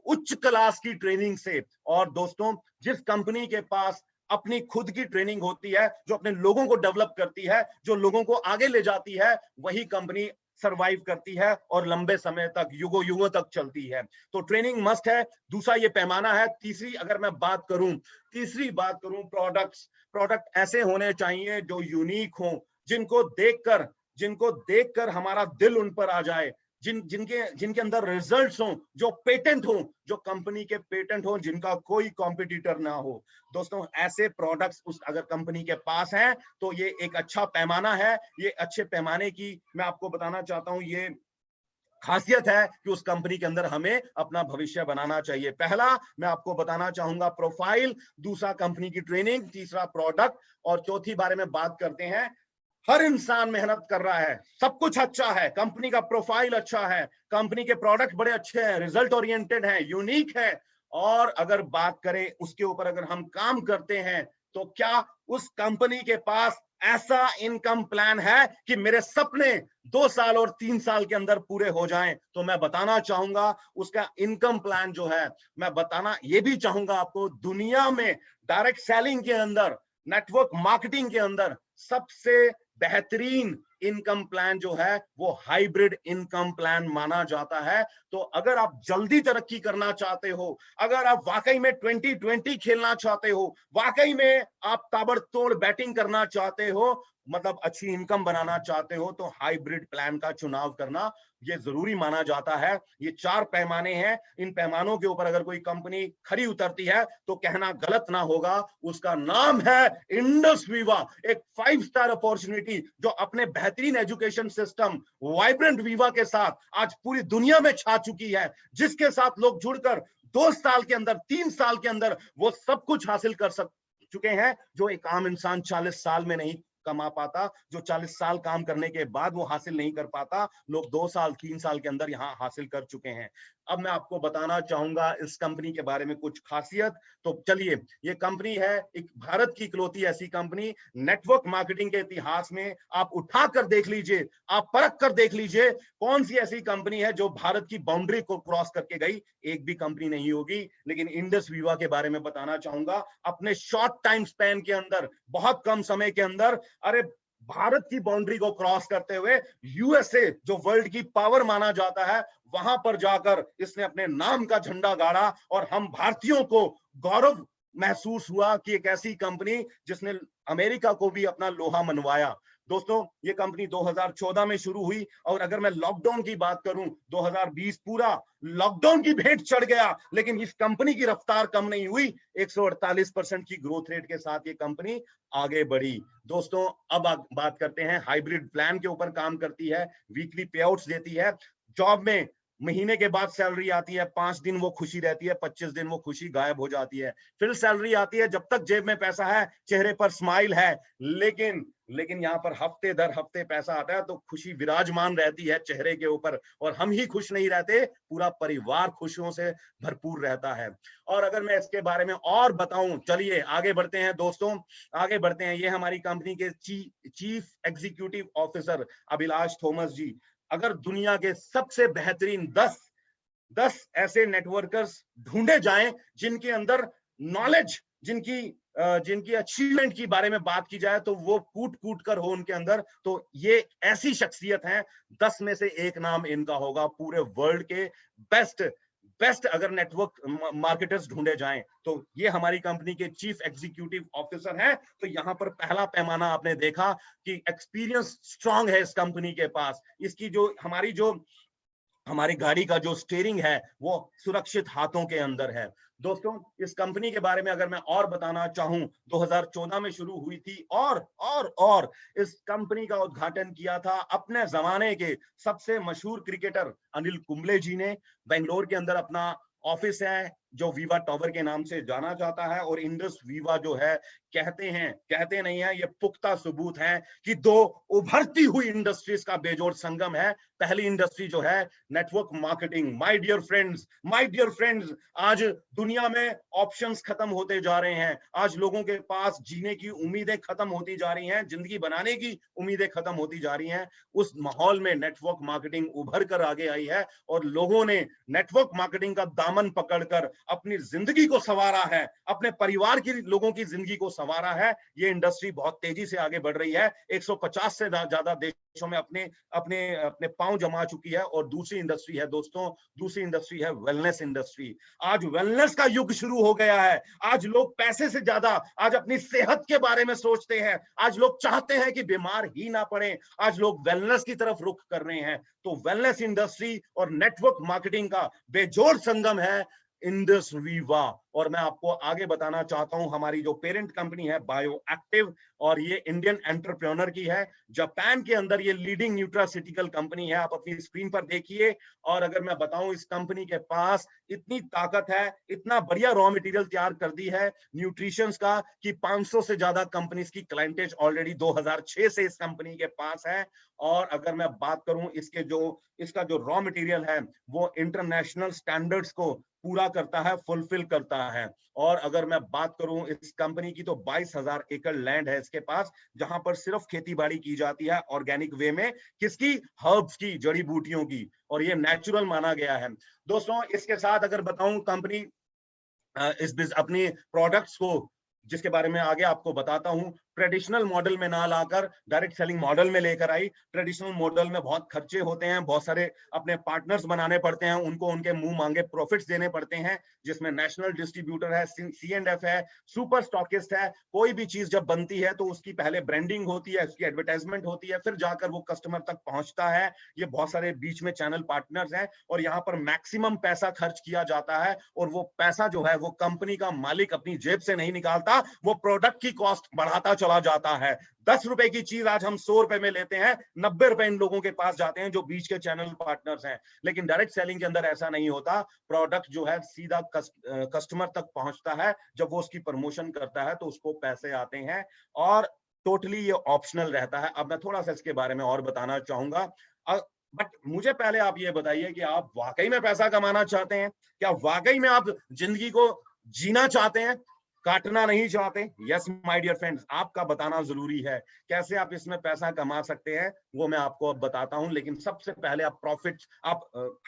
उच्च क्लास की ट्रेनिंग से। और दोस्तों जिस कंपनी के पास अपनी खुद की ट्रेनिंग होती है, जो अपने लोगों को डेवलप करती है, जो लोगों को आगे ले जाती है, वही कंपनी सरवाइव करती है और लंबे समय तक, युगों तक चलती है। तो ट्रेनिंग मस्ट है। दूसरा ये पैमाना है। तीसरी बात करूं प्रोडक्ट ऐसे होने चाहिए जो यूनिक हो, जिनको देखकर हमारा दिल उन पर आ जाए, जिनके अंदर रिजल्ट्स हो, जो पेटेंट हो, जो कंपनी के पेटेंट हो, जिनका कोई कॉम्पिटिटर ना हो। दोस्तों ऐसे प्रोडक्ट्स अगर कंपनी के पास हैं तो ये एक अच्छा पैमाना है। ये अच्छे पैमाने की मैं आपको बताना चाहता हूं, ये खासियत है कि उस कंपनी के अंदर हमें अपना भविष्य बनाना चाहिए। पहला मैं आपको बताना चाहूंगा प्रोफाइल, दूसरा कंपनी की ट्रेनिंग, तीसरा प्रोडक्ट, और चौथी बारे में बात करते हैं, हर इंसान मेहनत कर रहा है, सब कुछ अच्छा है, कंपनी का प्रोफाइल अच्छा है, कंपनी के प्रोडक्ट बड़े अच्छे हैं, रिजल्ट ओरिएंटेड है, यूनिक है। और अगर बात करें उसके ऊपर अगर हम काम करते हैं, तो क्या उस कंपनी के पास ऐसा इनकम प्लान है कि मेरे सपने 2 साल और 3 साल के अंदर पूरे हो जाएं? तो मैं बताना चाहूंगा उसका इनकम प्लान जो है, मैं बताना ये भी चाहूंगा आपको, दुनिया में डायरेक्ट सेलिंग के अंदर, नेटवर्क मार्केटिंग के अंदर सबसे बेहतरीन इनकम प्लान जो है वो हाइब्रिड इनकम प्लान माना जाता है। तो अगर आप जल्दी तरक्की करना चाहते हो, अगर आप वाकई में 2020 खेलना चाहते हो, वाकई में आप ताबड़तोड़ बैटिंग करना चाहते हो, मतलब अच्छी इनकम बनाना चाहते हो, तो हाइब्रिड प्लान का चुनाव करना ये जरूरी माना जाता है। ये 4 पैमाने हैं, इन पैमानों के ऊपर अगर कोई कंपनी खरी उतरती है तो कहना गलत ना होगा, उसका नाम है इंडस वीवा। एक 5 स्टार अपॉर्चुनिटी जो अपने बेहतरीन एजुकेशन सिस्टम वाइब्रेंट वीवा के साथ आज पूरी दुनिया में छा चुकी है, जिसके साथ लोग जुड़कर 2 साल के अंदर, 3 साल के अंदर वो सब कुछ हासिल कर चुके हैं जो एक आम इंसान 40 साल में नहीं कमा पाता, जो 40 साल काम करने के बाद वो हासिल नहीं कर पाता, लोग 2 साल 3 साल के अंदर यहाँ हासिल कर चुके हैं। अब मैं आपको बताना चाहूंगा इस कंपनी के बारे में कुछ खासियत। तो चलिए, ये कंपनी है एक भारत की इकलौती ऐसी कंपनी, नेटवर्क मार्केटिंग के इतिहास में आप उठा कर देख लीजिए, आप परख कर देख लीजिए कौन सी ऐसी कंपनी है जो भारत की बाउंड्री को क्रॉस करके गई, एक भी कंपनी नहीं होगी। लेकिन इंडस वीवा के बारे में बताना चाहूंगा, अपने शॉर्ट टाइम स्पैन के अंदर, बहुत कम समय के अंदर, अरे भारत की बाउंड्री को क्रॉस करते हुए यूएसए जो वर्ल्ड की पावर माना जाता है, वहां पर जाकर इसने अपने नाम का झंडा गाड़ा और हम भारतीयों को गौरव महसूस हुआ कि एक ऐसी कंपनी जिसने अमेरिका को भी अपना लोहा मनवाया। दोस्तों, ये कंपनी 2014 में शुरू हुई और अगर मैं लॉकडाउन की बात करूं, 2020 पूरा लॉकडाउन की भेंट चढ़ गया, लेकिन इस कंपनी की रफ्तार कम नहीं हुई, 148% की ग्रोथ रेट के साथ ये कंपनी आगे बढ़ी। दोस्तों, अब बात करते हैं, हाइब्रिड प्लान के ऊपर काम करती है, वीकली पे आउट्स देती है। जॉब में महीने के बाद सैलरी आती है, 5 दिन वो खुशी रहती है, 25 दिन वो खुशी गायब हो जाती है, फिर सैलरी आती है, जब तक जेब में पैसा है, चेहरे पर स्माइल है, लेकिन यहाँ पर हफ्ते दर हफ्ते पैसा आता है तो खुशी विराजमान रहती है चेहरे के ऊपर, और हम ही खुश नहीं रहते, पूरा परिवार खुशियों से भरपूर रहता है। और अगर मैं इसके बारे में और बताऊं, चलिए आगे बढ़ते हैं दोस्तों, आगे बढ़ते हैं। ये हमारी कंपनी के chief executive officer Abhilash Thomas ji. अगर दुनिया के सबसे बेहतरीन 10 ऐसे नेटवर्कर्स ढूंढे जाएं जिनके अंदर नॉलेज, जिनकी अचीवमेंट की बारे में बात की जाए तो वो कूट कूट कर हो उनके अंदर, तो ये ऐसी शख्सियत हैं, 10 में से एक नाम इनका होगा। पूरे वर्ल्ड के बेस्ट बेस्ट अगर नेटवर्क मार्केटर्स ढूंढे जाएं तो ये हमारी कंपनी के चीफ एग्जीक्यूटिव ऑफिसर हैं। तो यहाँ पर पहला पैमाना आपने देखा कि एक्सपीरियंस स्ट्रांग है इस कंपनी के पास, इसकी जो हमारी गाड़ी का जो स्टीयरिंग है वो सुरक्षित हाथों के अंदर है। दोस्तों, इस कंपनी के बारे में अगर मैं और बताना चाहूं, 2014 में शुरू हुई थी और इस कंपनी का उद्घाटन किया था अपने जमाने के सबसे मशहूर क्रिकेटर अनिल कुंबले जी ने। बेंगलोर के अंदर अपना ऑफिस है जो वीवा टावर के नाम से जाना जाता है, और इंडस वीवा जो है, कहते नहीं है, ये पुख्ता सबूत है कि दो उभरती हुई इंडस्ट्रीज का बेजोड़ संगम है। पहली इंडस्ट्री जो है network marketing. My dear friends, आज दुनिया में ऑप्शंस खत्म होते जा रहे हैं, आज लोगों के पास जीने की उम्मीदें खत्म होती जा रही हैं, जिंदगी बनाने की उम्मीदें खत्म होती जा रही हैं। उस माहौल में नेटवर्क मार्केटिंग उभर कर आगे आई है और लोगों ने नेटवर्क मार्केटिंग का दामन पकड़कर अपनी जिंदगी को संवारा है, अपने परिवार की लोगों की जिंदगी को संवारा है। ये इंडस्ट्री बहुत तेजी से आगे बढ़ रही है, 150 से ज्यादा देशों में अपने अपने अपने पांव जमा चुकी है। और दूसरी इंडस्ट्री है दोस्तों, दूसरी इंडस्ट्री है वेलनेस इंडस्ट्री। आज वेलनेस का युग शुरू हो गया है। आज लोग पैसे से ज्यादा आज अपनी सेहत के बारे में सोचते हैं, आज लोग चाहते हैं कि बीमार ही ना पड़े, आज लोग वेलनेस की तरफ रुख कर रहे हैं। तो वेलनेस इंडस्ट्री और नेटवर्क मार्केटिंग का बेजोड़ संगम है इंडस वीवा। और मैं आपको आगे बताना चाहता हूं, हमारी जो पेरेंट कंपनी है बायो एक्टिव, और ये इंडियन एंटरप्रेन्योर की है, जापान के अंदर ये लीडिंग न्यूट्रासिटिकल कंपनी है, आप अपनी स्क्रीन पर देखिए। और अगर मैं बताऊं, इस कंपनी के पास इतनी ताकत है, इतना बढ़िया रॉ मटेरियल तैयार कर दी है न्यूट्रिशंस का, कि 500 से ज्यादा कंपनीज की क्लाइंटेज ऑलरेडी 2006 से इस कंपनी के पास है। और अगर मैं बात करूं, इसका जो रॉ मटेरियल है वो इंटरनेशनल स्टैंडर्ड्स को पूरा करता है, फुलफिल करता है। और अगर मैं बात करूं इस कंपनी की, तो 22,000 एकड़ लैंड है इसके पास, जहां पर सिर्फ खेती बाड़ी की जाती है ऑर्गेनिक वे में, किसकी, हर्ब्स की, जड़ी बूटियों की, और ये नेचुरल माना गया है। दोस्तों, इसके साथ अगर बताऊं, कंपनी अपनी प्रोडक्ट्स को, जिसके बारे में आगे आपको बताता हूं, ट्रेडिशनल मॉडल में ना लाकर डायरेक्ट सेलिंग मॉडल में लेकर आई। ट्रेडिशनल मॉडल में बहुत खर्चे होते हैं, बहुत सारे अपने पार्टनर्स बनाने पड़ते हैं, उनको उनके मुंह मांगे प्रॉफिट्स देने पड़ते हैं, जिसमें नेशनल डिस्ट्रीब्यूटर है, C&F है, सुपर स्टॉकिस्ट है। कोई भी चीज जब बनती है तो उसकी पहले ब्रांडिंग होती है, उसकी एडवर्टाइजमेंट होती है, फिर जाकर वो कस्टमर तक पहुंचता है। ये बहुत सारे बीच में चैनल पार्टनर्स हैं और यहाँ पर मैक्सिमम पैसा खर्च किया जाता है, और वो पैसा जो है वो कंपनी का मालिक अपनी जेब से नहीं निकालता, वो प्रोडक्ट की कॉस्ट बढ़ाता चला जाता है। 10 रुपए की चीज आज हम 100 रुपए में लेते हैं, 90 रुपए इन लोगों के पास जाते हैं जो बीच के चैनल पार्टनर्स हैं। लेकिन डायरेक्ट सेलिंग के अंदर ऐसा नहीं होता, प्रोडक्ट जो है सीधा कस्टमर तक पहुंचता है। जब वो उसकी प्रमोशन करता है तो उसको पैसे आते हैं, और टोटली ये ऑप्शनल रहता है। अब मैं थोड़ा सा इसके बारे में और बताना चाहूंगा, बट मुझे पहले आप ये बताइए कि आप वाकई में पैसा कमाना चाहते हैं? क्या वाकई में आप जिंदगी को जीना चाहते हैं, काटना नहीं चाहते? यस माय डियर फ्रेंड्स, आपका बताना जरूरी है। कैसे आप इसमें पैसा कमा सकते हैं वो मैं आपको अब बताता हूं, लेकिन सबसे पहले आप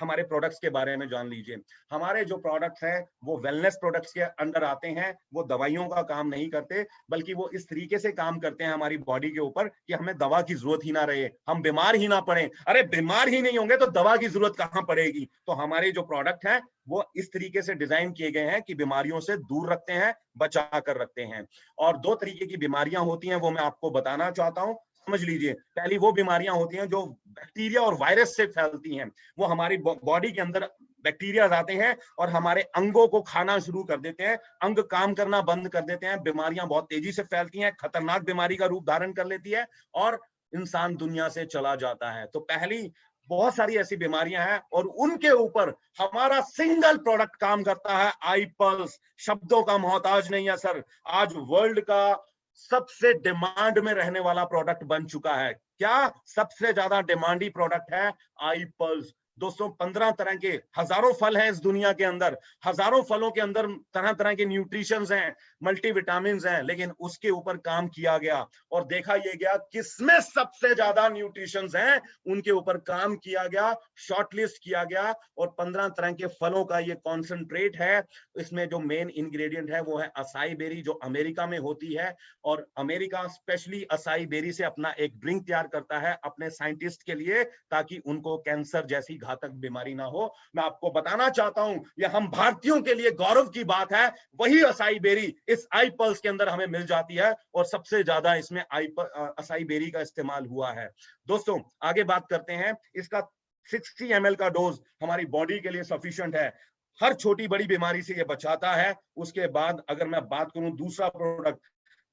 हमारे प्रोडक्ट्स के बारे में जान लीजिए। हमारे जो प्रोडक्ट्स हैं वो वेलनेस प्रोडक्ट्स के अंडर आते हैं। वो दवाइयों का काम नहीं करते, बल्कि वो इस तरीके से काम करते हैं हमारी बॉडी के ऊपर कि हमें दवा की जरूरत ही ना रहे, हम बीमार ही ना पड़े। अरे बीमार ही नहीं होंगे तो दवा की जरूरत कहां पड़ेगी? तो हमारे जो प्रोडक्ट हैं वो इस तरीके से डिजाइन किए गए हैं कि बीमारियों से दूर रखते हैं, बचा कर रखते हैं। और दो तरीके की बीमारियां होती हैं वो मैं आपको बताना चाहता हूं, समझ लीजिए। पहली वो बीमारियां होती हैं जो बैक्टीरिया और वायरस से फैलती हैं। वो हमारी बॉडी के अंदर बैक्टीरिया आते हैं और हमारे अंगों को खाना शुरू कर देते हैं, अंग काम करना बंद कर देते हैं, बीमारियां बहुत तेजी से फैलती हैं, खतरनाक बीमारी का रूप धारण कर लेती है और इंसान दुनिया से चला जाता है। तो पहली बहुत सारी ऐसी बीमारियां हैं और उनके ऊपर हमारा सिंगल प्रोडक्ट काम करता है, आई पल्स। शब्दों का मोहताज नहीं है सर, आज वर्ल्ड का सबसे डिमांड में रहने वाला प्रोडक्ट बन चुका है। क्या सबसे ज्यादा डिमांडी प्रोडक्ट है? आई पल्स। दोस्तों 15 तरह के हजारों फल हैं इस दुनिया के अंदर, हजारों फलों के अंदर तरह तरह के न्यूट्रिशंस हैं, मल्टीविटामिन्स हैं, लेकिन उसके ऊपर काम किया गया और देखा यह गया किसमें सबसे ज्यादा न्यूट्रिशंस हैं, उनके ऊपर काम किया गया, शॉर्टलिस्ट किया गया और 15 तरह के फलों का ये कॉन्सेंट्रेट है। इसमें जो मेन इंग्रेडिएंट है वो है असाई बेरी, जो अमेरिका में होती है, और अमेरिका स्पेशली असाई बेरी से अपना एक ड्रिंक तैयार करता है अपने साइंटिस्ट के लिए, ताकि उनको कैंसर जैसी घातक बीमारी ना हो। मैं आपको बताना चाहता हूं, यह हम भारतीयों के लिए गौरव की बात है, वही असाई बेरी इस आई पल्स के अंदर हमें मिल जाती है और सबसे ज्यादा इसमें असाई बेरी का इस्तेमाल हुआ है। दोस्तों आगे बात करते हैं, इसका 60 ml का डोज हमारी बॉडी के लिए सफिशिएंट है, हर छोटी बड़ी बीमारी से ये बचाता है। उसके बाद अगर मैं बात करूं दूसरा प्रोडक्ट,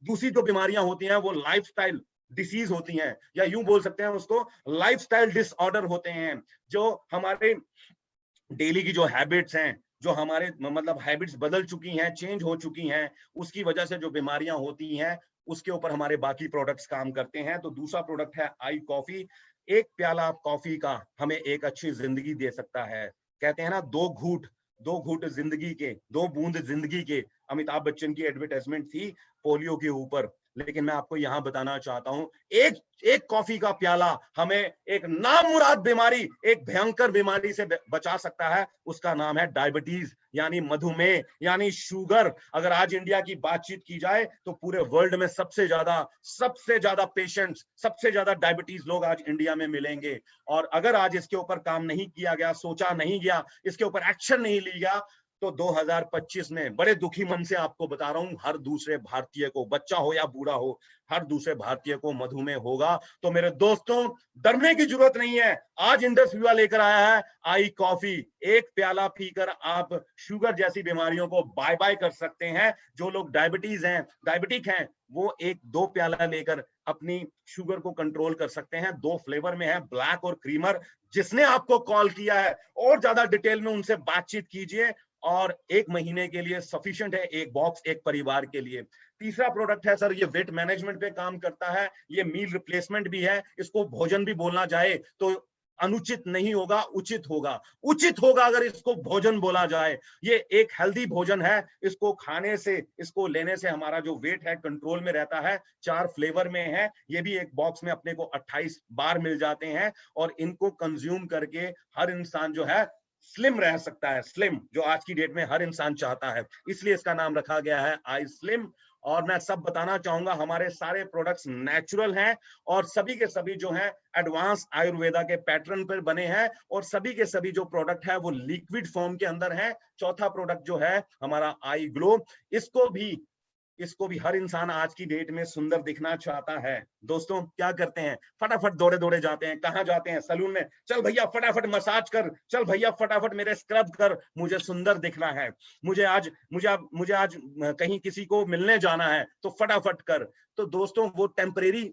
दूसरी जो बीमारियां होती हैं वो लाइफस्टाइल डिसीज होती हैं, या यूं बोल सकते हैं उसको लाइफस्टाइल डिसऑर्डर होते हैं। जो हमारे डेली की जो हैबिट्स हैं, जो हमारे मतलब हैबिट्स बदल चुकी हैं, चेंज हो चुकी हैं, उसकी वजह से जो बीमारियां होती हैं उसके ऊपर हमारे बाकी प्रोडक्ट्स काम करते हैं। तो दूसरा प्रोडक्ट है आई कॉफी। एक प्याला कॉफी का हमें एक अच्छी जिंदगी दे सकता है। कहते हैं ना, दो घूंट जिंदगी के, दो बूंद जिंदगी के। अमिताभ बच्चन की एडवर्टाइजमेंट थी पोलियो के ऊपर, लेकिन मैं आपको यहां बताना चाहता हूं, एक एक कॉफी का प्याला हमें एक नामुराद बीमारी, एक भयंकर बीमारी से बचा सकता है। उसका नाम है डायबिटीज, यानी मधुमेह, यानी शुगर। अगर आज इंडिया की बातचीत की जाए तो पूरे वर्ल्ड में सबसे ज्यादा पेशेंट्स, सबसे ज्यादा डायबिटीज लोग आज इंडिया में मिलेंगे। और अगर आज इसके ऊपर काम नहीं किया गया, सोचा नहीं गया, इसके ऊपर एक्शन नहीं लिया गया, तो 2025 में बड़े दुखी मन से आपको बता रहा हूं, हर दूसरे भारतीय को, बच्चा हो या बूढ़ा हो, हर दूसरे भारतीय को मधुमेह होगा। तो मेरे दोस्तों डरने की जरूरत नहीं है, आज इंडस विवा लेकर आया है आई कॉफी। एक प्याला पीकर आप शुगर जैसी बीमारियों को बाय बाय कर सकते हैं। जो लोग डायबिटिक हैं, वो एक दो प्याला लेकर अपनी शुगर को कंट्रोल कर सकते हैं। दो फ्लेवर में है, ब्लैक और क्रीमर। जिसने आपको कॉल किया है और ज्यादा डिटेल में उनसे बातचीत कीजिए, और 1 महीने के लिए सफिशिएंट है एक बॉक्स एक परिवार के लिए। तीसरा प्रोडक्ट है सर, ये वेट मैनेजमेंट पे काम करता है, ये मील रिप्लेसमेंट भी है। इसको भोजन भी बोलना जाए तो अनुचित नहीं होगा, उचित होगा। उचित होगा अगर इसको भोजन बोला जाए। ये एक हेल्दी भोजन है, इसको खाने से, इसको लेने से हमारा जो वेट है कंट्रोल में रहता है। 4 फ्लेवर में है, ये भी एक बॉक्स में अपने को 28 बार मिल जाते हैं, और इनको कंज्यूम करके हर इंसान जो है स्लिम रह सकता है। स्लिम जो आज की डेट में हर इंसान चाहता है, इसलिए इसका नाम रखा गया है आई स्लिम। और मैं सब बताना चाहूंगा, हमारे सारे प्रोडक्ट्स नेचुरल हैं और सभी के सभी जो हैं एडवांस आयुर्वेदा के पैटर्न पर बने हैं और सभी के सभी जो प्रोडक्ट है वो लिक्विड फॉर्म के अंदर है। चौथा प्रोडक्ट जो है हमारा आई ग्लो, इसको भी हर इंसान आज की डेट में सुंदर दिखना चाहता है। दोस्तों क्या करते हैं, फटाफट दौड़े दौड़े जाते हैं, कहाँ जाते हैं, सलून में, चल भैया फटाफट मसाज कर, चल भैया फटाफट मेरे स्क्रब कर, मुझे सुंदर दिखना है, मुझे आज कहीं किसी को मिलने जाना है तो फटाफट कर। तो दोस्तों वो टेम्परेरी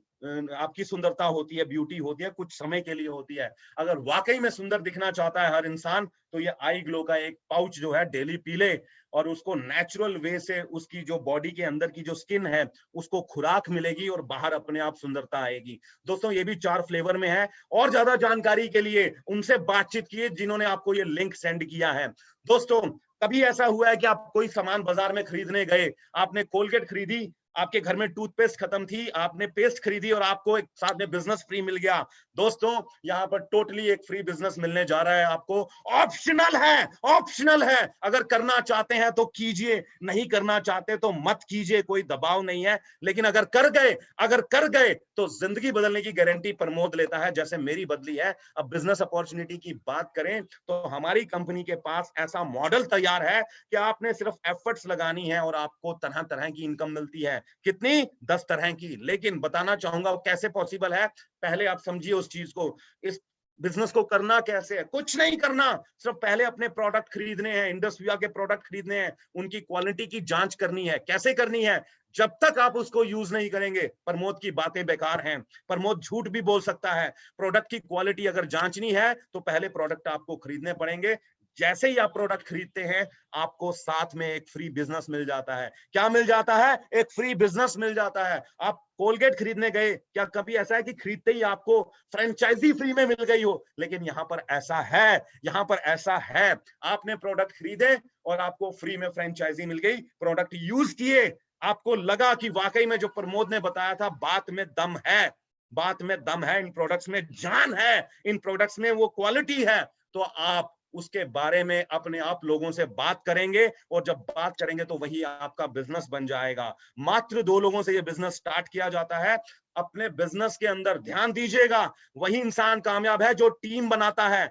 आपकी सुंदरता होती है, ब्यूटी होती है, कुछ समय के लिए होती है। अगर वाकई में सुंदर दिखना चाहता है हर इंसान, तो ये आई ग्लो का एक पाउच जो है डेली पी ले और उसको नेचुरल वे से उसकी जो बॉडी के अंदर की जो स्किन है उसको खुराक मिलेगी और बाहर अपने आप सुंदरता आएगी। दोस्तों ये भी 4 फ्लेवर में है। और ज्यादा जानकारी के लिए उनसे बातचीत कीजिए जिन्होंने आपको ये लिंक सेंड किया है। दोस्तों कभी ऐसा हुआ है कि आप कोई सामान बाजार में खरीदने गए, आपने कोलगेट खरीदी, आपके घर में टूथपेस्ट खत्म थी, आपने पेस्ट खरीदी और आपको एक साथ में बिजनेस फ्री मिल गया। दोस्तों यहाँ पर टोटली एक फ्री बिजनेस मिलने जा रहा है आपको, ऑप्शनल है, ऑप्शनल है। अगर करना चाहते हैं तो कीजिए, नहीं करना चाहते तो मत कीजिए, कोई दबाव नहीं है। लेकिन अगर कर गए तो जिंदगी बदलने की गारंटी प्रमोद लेता है, जैसे मेरी बदली है। अब बिजनेस अपॉर्चुनिटी की बात करें तो हमारी कंपनी के पास ऐसा मॉडल तैयार है कि आपने सिर्फ एफर्ट्स लगानी है और आपको तरह तरह की इनकम मिलती है। कितनी? 10 तरह की। लेकिन बताना चाहूंगा वो कैसे पॉसिबल है, पहले आप समझिए उस चीज को। इस बिजनेस को करना कैसे है, कुछ नहीं करना, सिर्फ पहले अपने प्रोडक्ट खरीदने हैं, इंडस्ट्रिया के प्रोडक्ट खरीदने हैं, उनकी क्वालिटी की जांच करनी है। कैसे करनी है? जब तक आप उसको यूज नहीं करेंगे, प्रमोद की बातें बेकार हैं, प्रमोद झूठ भी बोल सकता है। प्रोडक्ट की क्वालिटी अगर जांचनी है तो पहले प्रोडक्ट आपको खरीदने पड़ेंगे। जैसे ही आप प्रोडक्ट खरीदते हैं आपको साथ में एक फ्री बिजनेस मिल जाता है। क्या मिल जाता है? एक फ्री बिजनेस मिल जाता है। आप कोलगेट खरीदने गए, क्या कभी ऐसा है कि खरीदते ही आपको फ्रेंचाइजी फ्री में मिल गई हो? लेकिन यहाँ पर ऐसा है, यहाँ पर ऐसा है, आपने प्रोडक्ट खरीदे और आपको फ्री में फ्रेंचाइजी मिल गई, प्रोडक्ट यूज किए, आपको लगा कि वाकई में जो प्रमोद ने बताया था बात में दम है, बात में दम है, इन प्रोडक्ट्स में जान है, इन प्रोडक्ट्स में वो क्वालिटी है, तो आप उसके बारे में अपने आप लोगों से बात करेंगे और जब बात करेंगे तो वही आपका बिजनेस बन जाएगा। मात्र 2 लोगों से ये बिजनेस स्टार्ट किया जाता है। अपने बिजनेस के अंदर ध्यान दीजिएगा, वही इंसान कामयाब है जो टीम बनाता है।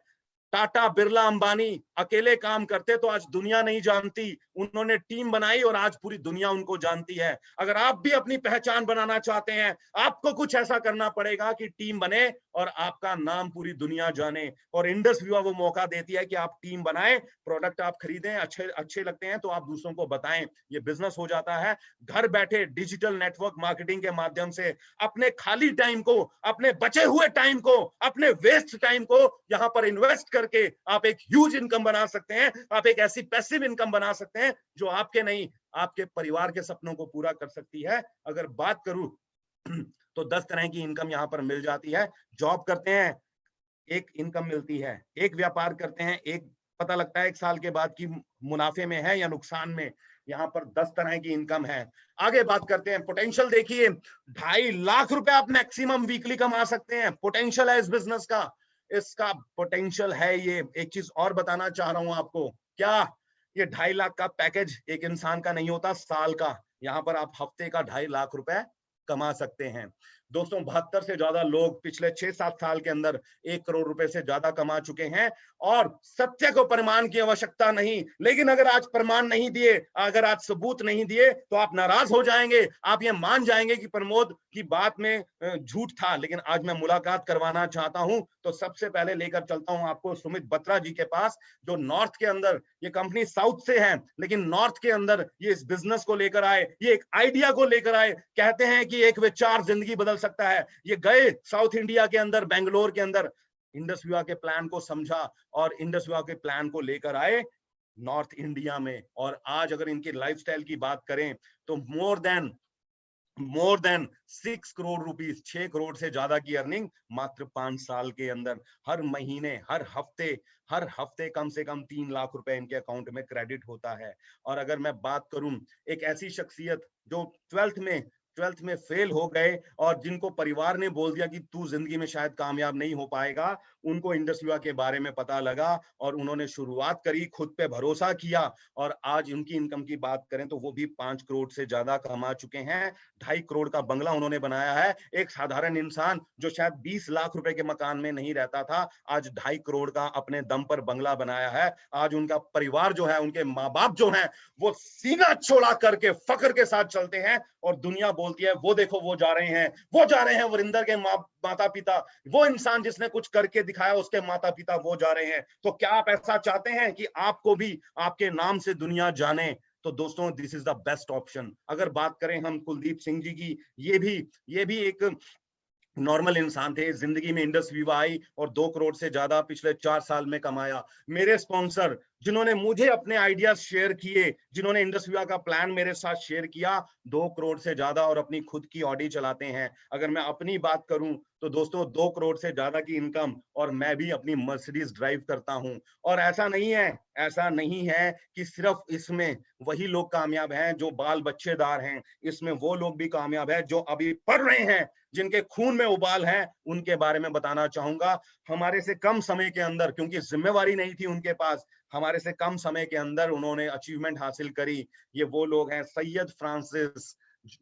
टाटा, बिरला, अंबानी अकेले काम करते तो आज दुनिया नहीं जानती, उन्होंने टीम बनाई और आज पूरी दुनिया उनको जानती है। अगर आप भी अपनी पहचान बनाना चाहते हैं, आपको कुछ ऐसा करना पड़ेगा कि टीम बने और आपका नाम पूरी दुनिया जाने। और इंडस व्यूआ वो मौका देती है कि आप टीम बनाएं, प्रोडक्ट आप खरीदें, अच्छे अच्छे लगते हैं तो आप दूसरों को बताएं, ये बिजनेस हो जाता है। घर बैठे डिजिटल नेटवर्क मार्केटिंग के माध्यम से अपने खाली टाइम को, अपने बचे हुए टाइम को, अपने वेस्ट टाइम को यहाँ पर इन्वेस्ट करके आप एक ह्यूज इनकम बना सकते हैं। आप एक ऐसी पैसिव इनकम बना सकते हैं जो आपके नहीं, आपके परिवार के सपनों को पूरा कर सकती है। अगर बात करूं तो 10 तरह की इनकम यहाँ पर मिल जाती है। जॉब करते हैं, एक इनकम मिलती है, एक व्यापार करते हैं, एक पता लगता है 1 साल के बाद कि मुनाफे में है या नुकसान में। यहाँ पर 10 तरह की इनकम है। आगे बात करते हैं पोटेंशियल। देखिए 2.5 लाख रुपए आप मैक्सिमम वीकली कमा सकते हैं, पोटेंशियल है इस बिजनेस का, इसका पोटेंशियल है। ये एक चीज और बताना चाह रहा हूं आपको, क्या ये 2.5 लाख का पैकेज एक इंसान का नहीं होता, साल का। यहाँ पर आप हफ्ते का 2.5 लाख रुपए कमा सकते हैं। दोस्तों 72 से ज्यादा लोग पिछले 6-7 साल के अंदर 1 करोड़ रुपए से ज्यादा कमा चुके हैं। और सत्य को प्रमाण की आवश्यकता नहीं, लेकिन अगर आज प्रमाण नहीं दिए, अगर आज सबूत नहीं दिए तो आप नाराज हो जाएंगे, आप ये मान जाएंगे कि प्रमोद की बात में झूठ था। लेकिन आज मैं मुलाकात करवाना चाहता हूं, तो सबसे पहले लेकर चलता हूं आपको सुमित बत्रा जी के पास, जो नॉर्थ के अंदर, ये कंपनी साउथ से है लेकिन नॉर्थ के अंदर ये इस बिजनेस को लेकर आए, ये एक आइडिया को लेकर आए। कहते हैं कि एक विचार जिंदगी बदल सकता है। ये गए साउथ इंडिया के अंदर, बेंगलोर के अंदर, इंडस व्यूआ के प्लान को समझा और इंडस व्यूआ के प्लान को लेकर आए नॉर्थ इंडिया में। और आज अगर इनके लाइफस्टाइल की बात करें तो more than 6 crore rupees, 6 crore से ज्यादा की अर्निंग मात्र 5 साल के अंदर। हर महीने, हर हफ्ते कम से कम 3 लाख रुपए इनके अकाउंट में क्रेडिट होता है। और अगर मैं बात करूं एक ऐसी शख्सियत जो 12th में ट्वेल्थ में फेल हो गए और जिनको परिवार ने बोल दिया कि तू जिंदगी में शायद कामयाब नहीं हो पाएगा, उनको इंडस विवा के बारे में पता लगा और उन्होंने शुरुआत करी, खुद पे भरोसा किया और आज उनकी इनकम की बात करें तो वो भी 5 करोड़ से ज्यादा कमा चुके हैं। 2.5 करोड़ का बंगला उन्होंने बनाया है। एक साधारण इंसान जो शायद 20 लाख रुपए के मकान में नहीं रहता था, आज 2.5 करोड़ का अपने दम पर बंगला बनाया है। आज उनका परिवार जो है, उनके माँ बाप जो हैं, वो सीना चौड़ा करके फख्र के साथ चलते हैं और दुनिया बोलती है वो देखो वो जा रहे हैं, वो जा रहे हैं, वरिंदर के माता पिता, वो इंसान जिसने कुछ करके दिखाया उसके माता पिता वो जा रहे हैं। तो क्या आप ऐसा चाहते हैं कि आपको भी आपके नाम से दुनिया जाने? तो दोस्तों, this is the best option. अगर बात करें हम कुलदीप सिंह जी की, ये भी एक नॉर्मल इंसान थे। जिंदगी में इंडस विवा आई और 2 करोड़ से ज्यादा पिछले 4 साल में कमाया। मेरे स्पॉन्सर जिन्होंने मुझे अपने आइडियाज शेयर किए, जिन्होंने इंडस विवा का प्लान मेरे साथ शेयर किया, 2 करोड़ से ज्यादा और अपनी खुद की ऑडी चलाते हैं। अगर मैं अपनी बात करूं तो दोस्तों 2 करोड़ से ज्यादा की इनकम और मैं भी अपनी मर्सिडीज ड्राइव करता हूं। और ऐसा नहीं है कि सिर्फ इसमें वही लोग कामयाब हैं जो बाल बच्चेदार हैं, इसमें वो लोग भी कामयाब हैं जो अभी पढ़ रहे हैं, जिनके खून में उबाल है। उनके बारे में बताना चाहूंगा। हमारे से कम समय के अंदर, क्योंकि जिम्मेवारी नहीं थी उनके पास, हमारे से कम समय के अंदर उन्होंने अचीवमेंट हासिल करी। ये वो लोग हैं। सैयद फ्रांसिस,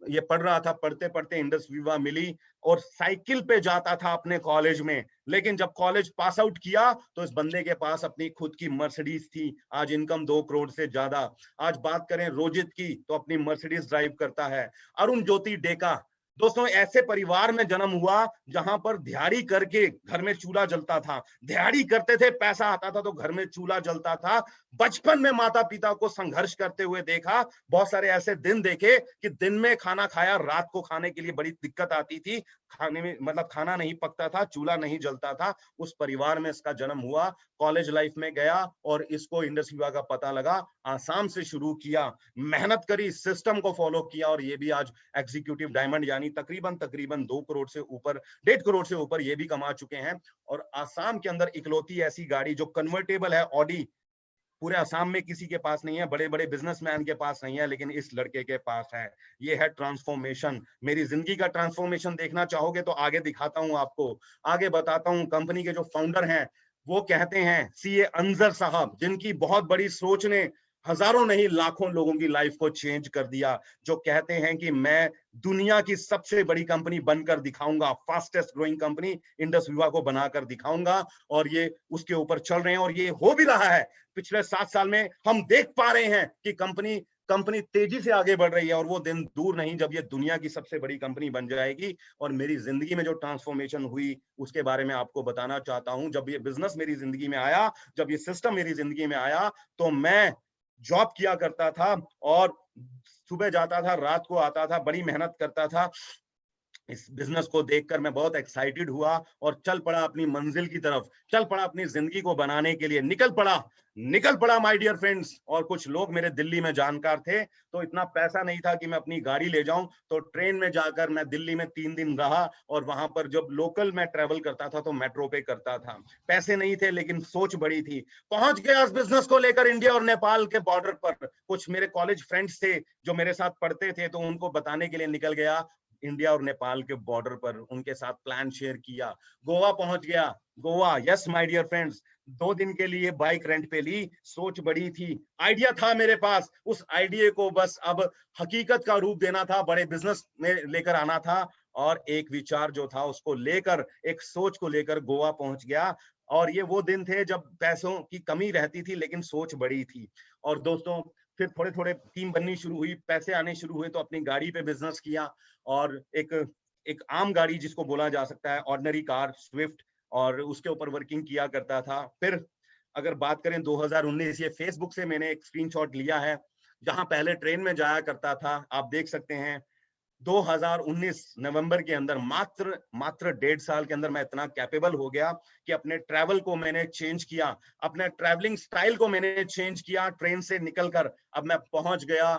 ये पढ़ रहा था, पढ़ते पढ़ते इंडस विवा मिली और साइकिल पे जाता था अपने कॉलेज में, लेकिन जब कॉलेज पास आउट किया तो इस बंदे के पास अपनी खुद की मर्सिडीज थी। आज इनकम 2 करोड़ से ज्यादा। आज बात करें रोजित की तो अपनी मर्सिडीज ड्राइव करता है। अरुण ज्योति डेका, दोस्तों ऐसे परिवार में जन्म हुआ जहां पर दिहाड़ी करके घर में चूल्हा जलता था। दिहाड़ी करते थे, पैसा आता था तो घर में चूल्हा जलता था। बचपन में माता पिता को संघर्ष करते हुए देखा। बहुत सारे ऐसे दिन देखे कि दिन में खाना खाया, रात को खाने के लिए बड़ी दिक्कत आती थी। खाने में मतलब खाना नहीं पकता था, चूल्हा नहीं जलता था। उस परिवार में इसका जन्म हुआ। कॉलेज लाइफ में गया और इसको इंडस विवा का पता लगा। आसाम से शुरू किया, मेहनत करी, सिस्टम को फॉलो किया और ये भी आज एग्जीक्यूटिव डायमंड यानी तकरीबन 2 करोड़ से ऊपर, 1.5 करोड़ से ऊपर ये भी कमा चुके हैं। और आसाम के अंदर इकलौती ऐसी गाड़ी जो कन्वर्टेबल है, ऑडी, पूरे असम में किसी के पास नहीं है, बड़े बड़े बिजनेसमैन के पास नहीं है, लेकिन इस लड़के के पास है। ये है ट्रांसफॉर्मेशन। मेरी जिंदगी का ट्रांसफॉर्मेशन देखना चाहोगे तो आगे दिखाता हूं आपको, आगे बताता हूं। कंपनी के जो फाउंडर हैं वो कहते हैं, सीए अंजर साहब, जिनकी बहुत बड़ी सोच ने हजारों नहीं लाखों लोगों की लाइफ को चेंज कर दिया, जो कहते हैं कि मैं दुनिया की सबसे बड़ी कंपनी बनकर दिखाऊंगा, फास्टेस्ट ग्रोइंग कंपनी इंडस विवा को बनाकर दिखाऊंगा। और ये उसके ऊपर चल रहे हैं और ये हो भी रहा है। पिछले 7 साल में हम देख पा रहे हैं कि कंपनी तेजी से आगे बढ़ रही है और वो दिन दूर नहीं जब ये दुनिया की सबसे बड़ी कंपनी बन जाएगी। और मेरी जिंदगी में जो ट्रांसफॉर्मेशन हुई उसके बारे में आपको बताना चाहता हूं। जब ये बिजनेस मेरी जिंदगी में आया, जब ये सिस्टम मेरी जिंदगी में आया, तो मैं जॉब किया करता था और सुबह जाता था, रात को आता था, बड़ी मेहनत करता था। इस बिजनेस को देखकर मैं बहुत एक्साइटेड हुआ और चल पड़ा अपनी मंजिल की तरफ, चल पड़ा अपनी जिंदगी को बनाने के लिए, निकल पड़ा माय डियर फ्रेंड्स। और कुछ लोग मेरे दिल्ली में जानकार थे, तो इतना पैसा नहीं था कि मैं अपनी गाड़ी ले जाऊं, तो ट्रेन में जाकर मैं दिल्ली में 3 दिन रहा। और वहां पर जब लोकल मैं ट्रेवल करता था तो मेट्रो पे करता था। पैसे नहीं थे लेकिन सोच बड़ी थी। पहुंच गया इस बिजनेस को लेकर इंडिया और नेपाल के बॉर्डर पर। कुछ मेरे कॉलेज फ्रेंड्स थे जो मेरे साथ पढ़ते थे, तो उनको बताने के लिए निकल गया इंडिया और नेपाल के बॉर्डर पर, उनके साथ प्लान शेयर किया। गोवा पहुंच गया। Goa, yes my dear friends, 2 दिन के लिए बाइक रेंट पे ली। सोच बड़ी थी, आइडिया था मेरे पास, उस आइडिया को बस अब हकीकत का रूप देना था, बड़े बिजनेस में लेकर आना था। और एक विचार जो था उसको लेकर, एक सोच को लेकर गोवा पहुंच गया। और ये वो दिन थे जब पैसों की कमी रहती थी लेकिन सोच बड़ी थी। और दोस्तों, फिर थोड़े थोड़े टीम बननी शुरू हुई, पैसे आने शुरू हुए, तो अपनी गाड़ी पे बिजनेस किया। और एक एक आम गाड़ी जिसको बोला जा सकता है, ऑर्डिनरी कार स्विफ्ट, और उसके ऊपर वर्किंग किया करता था। फिर अगर बात करें 2019, ये फेसबुक से मैंने एक स्क्रीनशॉट लिया है, जहां पहले ट्रेन में जाया करता था, आप देख सकते हैं। 2019 नवंबर के अंदर, मात्र 1.5 साल के अंदर मैं इतना कैपेबल हो गया कि अपने ट्रैवल को मैंने चेंज किया, अपने ट्रैवलिंग स्टाइल को मैंने चेंज किया। ट्रेन से निकलकर अब मैं पहुंच गया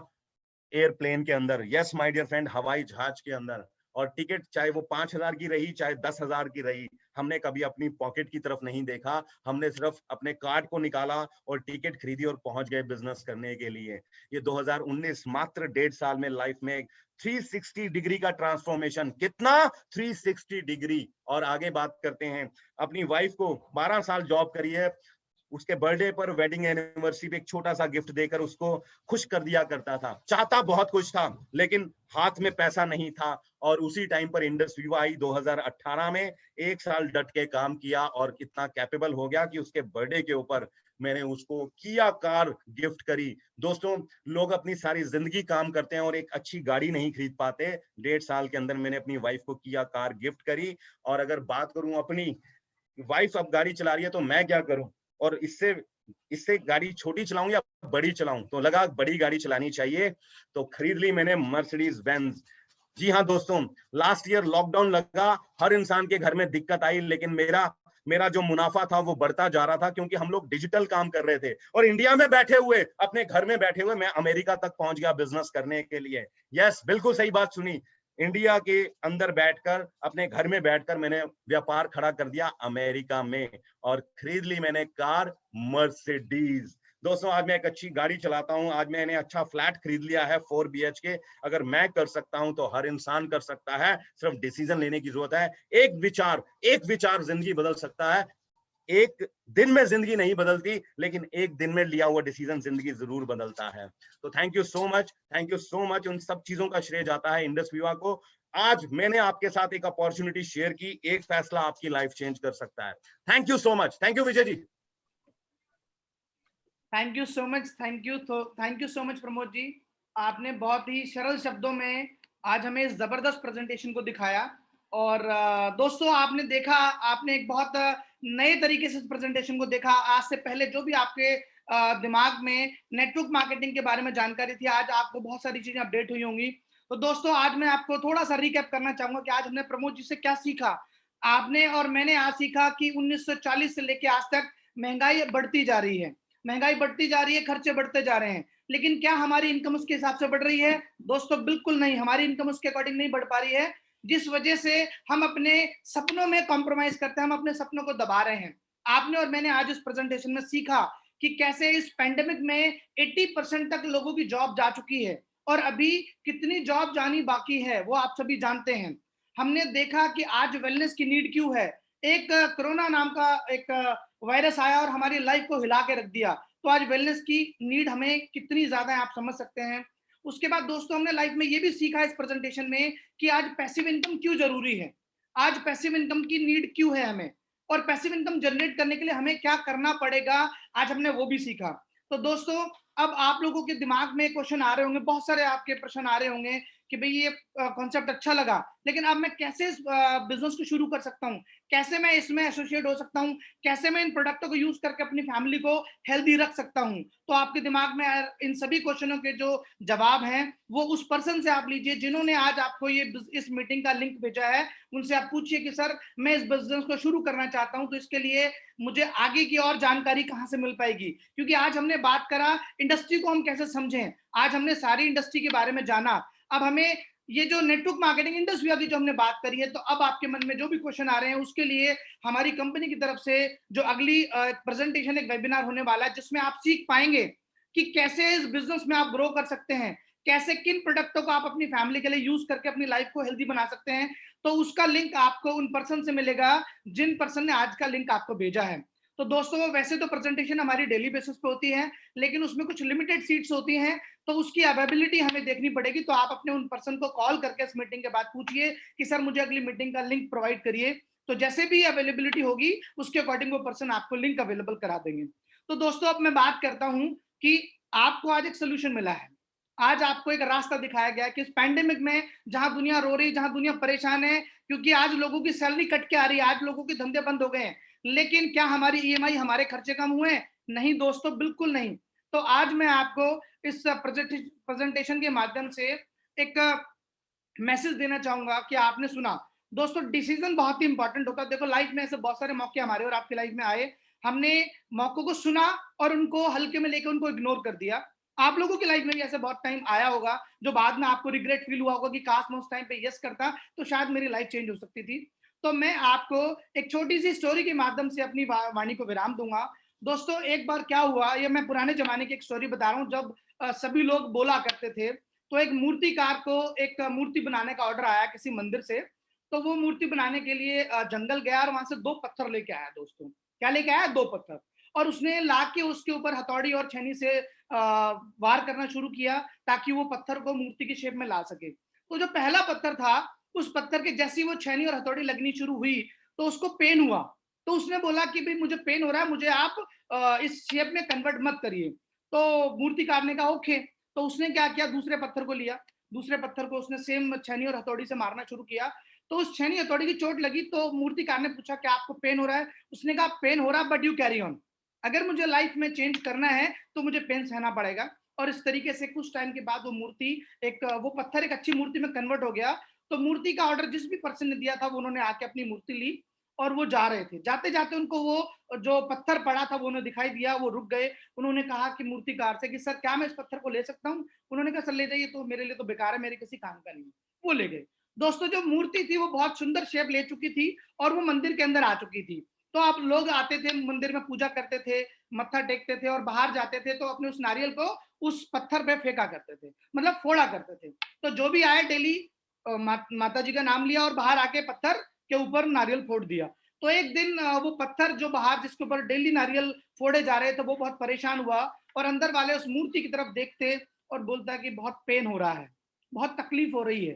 एयरप्लेन के अंदर, यस माय डियर फ्रेंड, हवाई जहाज के अंदर। और टिकट चाहे वो 5,000 की रही चाहे 10,000 की रही, हमने कभी अपनी पॉकेट की तरफ नहीं देखा। हमने सिर्फ अपने कार्ड को निकाला और टिकट खरीदी और पहुंच गए बिजनेस करने के लिए। ये 2019 मात्र 1.5 साल में लाइफ में 360 डिग्री का ट्रांसफॉर्मेशन। कितना? 360 डिग्री। और आगे बात करते हैं, अपनी वाइफ को 12 साल जॉब करी है, उसके बर्थडे पर, वेडिंग एनिवर्सरी पे एक छोटा सा गिफ्ट देकर उसको खुश कर दिया करता था। चाहता बहुत कुछ था, लेकिन हाथ में पैसा नहीं था। और उसी टाइम पर इंडस विवा आई 2018 में। 1 साल डट के काम किया और इतना कैपेबल हो गया कि उसके बर्थडे के ऊपर मैंने उसको किया कार गिफ्ट करी। दोस्तों, लोग अपनी सारी जिंदगी काम करते हैं और एक अच्छी गाड़ी नहीं खरीद पाते। 1.5 साल के अंदर मैंने अपनी वाइफ को किया कार गिफ्ट करी। और अगर बात करूं, अपनी वाइफ अब गाड़ी चला रही है तो मैं क्या करूं? और इससे इससे गाड़ी छोटी चलाऊं या बड़ी चलाऊं? तो लगा बड़ी गाड़ी चलानी चाहिए, तो खरीद ली मैंने मर्सिडीज बेंज। जी हाँ दोस्तों, लास्ट ईयर लॉकडाउन लगा, हर इंसान के घर में दिक्कत आई, लेकिन मेरा मेरा जो मुनाफा था वो बढ़ता जा रहा था, क्योंकि हम लोग डिजिटल काम कर रहे थे। और इंडिया में बैठे हुए, अपने घर में बैठे हुए, मैं अमेरिका तक पहुंच गया बिजनेस करने के लिए। यस, बिल्कुल सही बात सुनी। इंडिया के अंदर बैठकर, अपने घर में बैठकर मैंने व्यापार खड़ा कर दिया अमेरिका में, और खरीद ली मैंने कार मर्सिडीज। दोस्तों, आज मैं एक अच्छी गाड़ी चलाता हूं, आज मैंने अच्छा फ्लैट खरीद लिया है 4 BHK। अगर मैं कर सकता हूं तो हर इंसान कर सकता है, सिर्फ डिसीजन लेने की जरूरत है। एक विचार जिंदगी बदल सकता है। एक दिन में जिंदगी नहीं बदलती, लेकिन एक दिन में लिया हुआ डिसीजन जिंदगी जरूर बदलता है। तो thank you so much, thank you so much. उन सब चीजों का श्रेय जाता है इंडस विवा को। आज मैंने आपके साथ एक अपॉर्चुनिटी शेयर की, एक फैसला आपकी लाइफ चेंज कर सकता है। Thank you so much. Thank you Vijay ji. Thank you so much, thank you so much Pramod ji. आपने बहुत ही सरल शब्दों में आज हमें इस जबरदस्त प्रेजेंटेशन को दिखाया। और दोस्तों, आपने देखा, आपने एक बहुत नए तरीके से इस प्रेजेंटेशन को देखा। आज से पहले जो भी आपके दिमाग में नेटवर्क मार्केटिंग के बारे में जानकारी थी, आज आपको बहुत सारी चीजें अपडेट हुई होंगी। तो दोस्तों, आज मैं आपको थोड़ा सा रिकैप करना चाहूंगा कि आज हमने प्रमोद जी से क्या सीखा। आपने और मैंने आज सीखा कि 1940 से लेकर आज तक महंगाई बढ़ती जा रही है, महंगाई बढ़ती जा रही है, खर्चे बढ़ते जा रहे हैं, लेकिन क्या हमारी इनकम उसके हिसाब से बढ़ रही है? दोस्तों, बिल्कुल नहीं, हमारी इनकम उसके अकॉर्डिंग नहीं बढ़ पा रही है, जिस वजह से हम अपने सपनों में कॉम्प्रोमाइज करते हैं, हम अपने सपनों को दबा रहे हैं। आपने और मैंने आज इस प्रेजेंटेशन में सीखा कि कैसे इस पेंडेमिक में 80% तक लोगों की जॉब जा चुकी है, और अभी कितनी जॉब जानी बाकी है वो आप सभी जानते हैं। हमने देखा कि आज वेलनेस की नीड क्यों है। एक कोरोना नाम का एक वायरस आया और हमारी लाइफ को हिला के रख दिया, तो आज वेलनेस की नीड हमें कितनी ज्यादा है आप समझ सकते हैं। उसके बाद दोस्तों, हमने लाइफ में ये भी सीखा इस प्रेजेंटेशन में कि आज पैसिव इनकम क्यों जरूरी है, आज पैसिव इनकम की नीड क्यों है हमें, और पैसिव इनकम जनरेट करने के लिए हमें क्या करना पड़ेगा, आज हमने वो भी सीखा। तो दोस्तों, अब आप लोगों के दिमाग में क्वेश्चन आ रहे होंगे, बहुत सारे आपके प्रश्न आ रहे होंगे कि भाई ये कॉन्सेप्ट अच्छा लगा, लेकिन अब मैं कैसे इस बिजनेस को शुरू कर सकता हूँ, कैसे मैं इसमें एसोसिएट हो सकता हूँ, कैसे मैं इन प्रोडक्टों को यूज करके अपनी फैमिली को हेल्दी रख सकता हूँ। तो आपके दिमाग में इन सभी क्वेश्चनों के जो जवाब हैं वो उस पर्सन से आप लीजिए जिन्होंने आज आपको ये इस मीटिंग का लिंक भेजा है। उनसे आप पूछिए कि सर, मैं इस बिजनेस को शुरू करना चाहता हूँ, तो इसके लिए मुझे आगे की और जानकारी कहाँ से मिल पाएगी। क्योंकि आज हमने बात करा इंडस्ट्री को हम कैसे समझें, आज हमने सारी इंडस्ट्री के बारे में जाना। अब हमें ये जो नेटवर्क मार्केटिंग इंडस्ट्री की जो हमने बात करी है, तो अब आपके मन में जो भी क्वेश्चन आ रहे हैं उसके लिए हमारी कंपनी की तरफ से जो अगली प्रेजेंटेशन, एक वेबिनार होने वाला है, जिसमें आप सीख पाएंगे कि कैसे इस बिजनेस में आप ग्रो कर सकते हैं, कैसे किन प्रोडक्टों को आप अपनी फैमिली के लिए यूज करके अपनी लाइफ को हेल्दी बना सकते हैं। तो उसका लिंक आपको उन पर्सन से मिलेगा जिन पर्सन ने आज का लिंक आपको भेजा है। तो दोस्तों, वैसे तो प्रेजेंटेशन हमारी डेली बेसिस पे होती है, लेकिन उसमें कुछ लिमिटेड सीट्स होती हैं, तो उसकी अवेलेबिलिटी हमें देखनी पड़ेगी। तो आप अपने उन पर्सन को कॉल करके इस मीटिंग के बाद पूछिए कि सर, मुझे अगली मीटिंग का लिंक प्रोवाइड करिए। तो जैसे भी अवेलेबिलिटी होगी उसके अकॉर्डिंग वो पर्सन आपको लिंक अवेलेबल करा देंगे। तो दोस्तों, अब मैं बात करता हूं कि आपको आज एक सोल्यूशन मिला है, आज आपको एक रास्ता दिखाया गया कि इस पैंडेमिक में जहां दुनिया रो रही, जहां दुनिया परेशान है, क्योंकि आज लोगों की सैलरी कट के आ रही है, आज लोगों के धंधे बंद हो गए हैं, लेकिन क्या हमारी ईएमआई, हमारे खर्चे कम हुए? नहीं दोस्तों, बिल्कुल नहीं। तो आज मैं आपको इस प्रेजेंटेशन के माध्यम से एक मैसेज देना चाहूंगा कि आपने सुना। दोस्तों, डिसीजन बहुत ही इंपॉर्टेंट होता है। देखो, लाइफ में ऐसे बहुत सारे मौके हमारे और आपकी लाइफ में आए, हमने मौकों को सुना और उनको हल्के में लेकर उनको इग्नोर कर दिया। आप लोगों की लाइफ में भी ऐसे बहुत टाइम आया होगा जो बाद में आपको रिग्रेट फील हुआ होगा कि काश मैं उस टाइम पे यस करता तो शायद मेरी लाइफ चेंज हो सकती थी। तो मैं आपको एक छोटी सी स्टोरी के माध्यम से अपनी वाणी को विराम दूंगा। दोस्तों, एक बार क्या हुआ, ये मैं पुराने जमाने की एक स्टोरी बता रहा हूँ, जब सभी लोग बोला करते थे। तो एक मूर्तिकार को एक मूर्ति बनाने का ऑर्डर आया किसी मंदिर से। तो वो मूर्ति बनाने के लिए जंगल गया और वहां से 2 पत्थर लेके आया दोस्तों। क्या लेके आया? 2 पत्थर। और उसने ला के उसके ऊपर हथौड़ी और छेनी से वार करना शुरू किया ताकि वो पत्थर को मूर्ति की शेप में ला सके। तो जो पहला पत्थर था, उस पत्थर के जैसी वो छेनी और हथौड़ी लगनी शुरू हुई तो उसको पेन हुआ। तो उसने बोला कि भाई मुझे पेन हो रहा है, मुझे आप इस शेप में कन्वर्ट मत करिए। तो मूर्तिकार ने कहा ओके। तो उसने क्या किया, दूसरे पत्थर को लिया, दूसरे पत्थर को उसने सेम छेनी और हथौड़ी से मारना शुरू किया। तो उस छेनी हथौड़ी की चोट लगी। तो मूर्तिकार ने पूछा क्या आपको पेन हो रहा है? उसने कहा पेन हो रहा बट यू कैरी ऑन। अगर मुझे लाइफ में चेंज करना है तो मुझे पेन सहना पड़ेगा। और इस तरीके से कुछ टाइम के बाद वो मूर्ति वो पत्थर एक अच्छी मूर्ति में कन्वर्ट हो गया। तो मूर्ति का ऑर्डर जिस भी पर्सन ने दिया था वो उन्होंने आके अपनी मूर्ति ली और वो जा रहे थे। जाते जाते उनको वो जो पत्थर पड़ा था वो उन्हें दिखाई दिया, वो रुक गए। उन्होंने कहा कि मूर्तिकार से कि सर क्या मैं इस पत्थर को ले सकता हूँ? उन्होंने कहा सर ले जाइए, तो मेरे लिए तो बेकार है, मेरे किसी काम का नहीं है। वो ले गए। दोस्तों, जो मूर्ति थी वो बहुत सुंदर शेप ले चुकी थी और वो मंदिर के अंदर आ चुकी थी। तो आप लोग आते थे मंदिर में, पूजा करते थे, मत्था टेकते थे और बाहर जाते थे तो अपने उस नारियल को उस पत्थर पे फेंका करते थे, मतलब फोड़ा करते थे। तो जो भी आए डेली माता जी का नाम लिया और बाहर आके पत्थर के ऊपर नारियल फोड़ दिया। तो एक दिन वो पत्थर जो बाहर जिसके ऊपर डेली नारियल फोड़े जा रहे थे वो बहुत परेशान हुआ और अंदर वाले उस मूर्ति की तरफ देखते और बोलता कि बहुत पेन हो रहा है, बहुत तकलीफ हो रही है।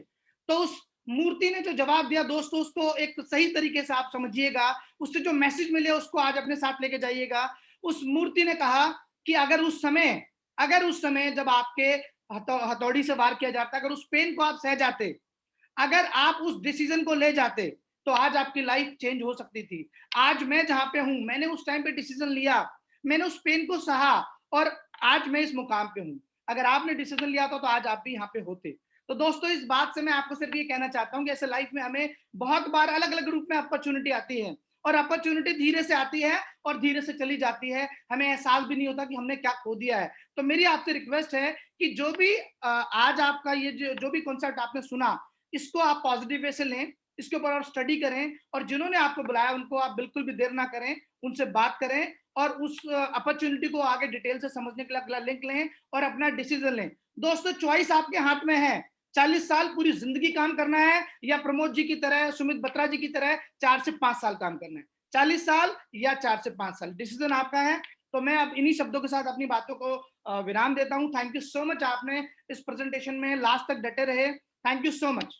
तो उस मूर्ति ने जो जवाब दिया दोस्तों, उसको एक सही तरीके से आप समझिएगा, उससे जो मैसेज मिले उसको आज अपने साथ लेके जाइएगा। उस मूर्ति ने कहा कि अगर उस समय जब आपके हथौड़ी से वार किया जाता, अगर उस पेन को आप सह जाते, अगर आप उस डिसीजन को ले जाते, तो आज आपकी लाइफ चेंज हो सकती थी। आज मैं जहां पे हूं, मैंने उस टाइम पे डिसीजन लिया, मैंने उस पेन को सहा और आज मैं इस मुकाम पे हूं। अगर आपने डिसीजन लिया था तो आज आप भी यहाँ पे होते। तो दोस्तों, इस बात से मैं आपको सिर्फ ये कहना चाहता हूँ कि ऐसे लाइफ में हमें बहुत बार अलग अलग रूप में अपॉर्चुनिटी आती है और अपॉर्चुनिटी धीरे से आती है और धीरे से चली जाती है, हमें एहसास भी नहीं होता कि हमने क्या खो दिया है। तो मेरी आपसे रिक्वेस्ट है कि जो भी आज आपका ये जो भी कॉन्सेप्ट आपने सुना, इसको आप पॉजिटिव वे से लें, इसके ऊपर और स्टडी करें और जिन्होंने आपको बुलाया उनको आप बिल्कुल भी देर ना करें, उनसे बात करें और उस अपॉर्चुनिटी को आगे डिटेल से समझने के लिए अगला लिंक लें और अपना डिसीजन लें। दोस्तों, चॉइस आपके हाथ में है। 40 साल पूरी जिंदगी काम करना है या प्रमोद जी की तरह, सुमित बत्रा जी की तरह 4 से 5 साल काम करना है। 40 साल या 4 से 5 साल, डिसीजन आपका है। तो मैं अब इन्हीं शब्दों के साथ अपनी बातों को विराम देता हूं। थैंक यू सो मच, आपने इस प्रेजेंटेशन में लास्ट तक डटे रहे। Thank you so much.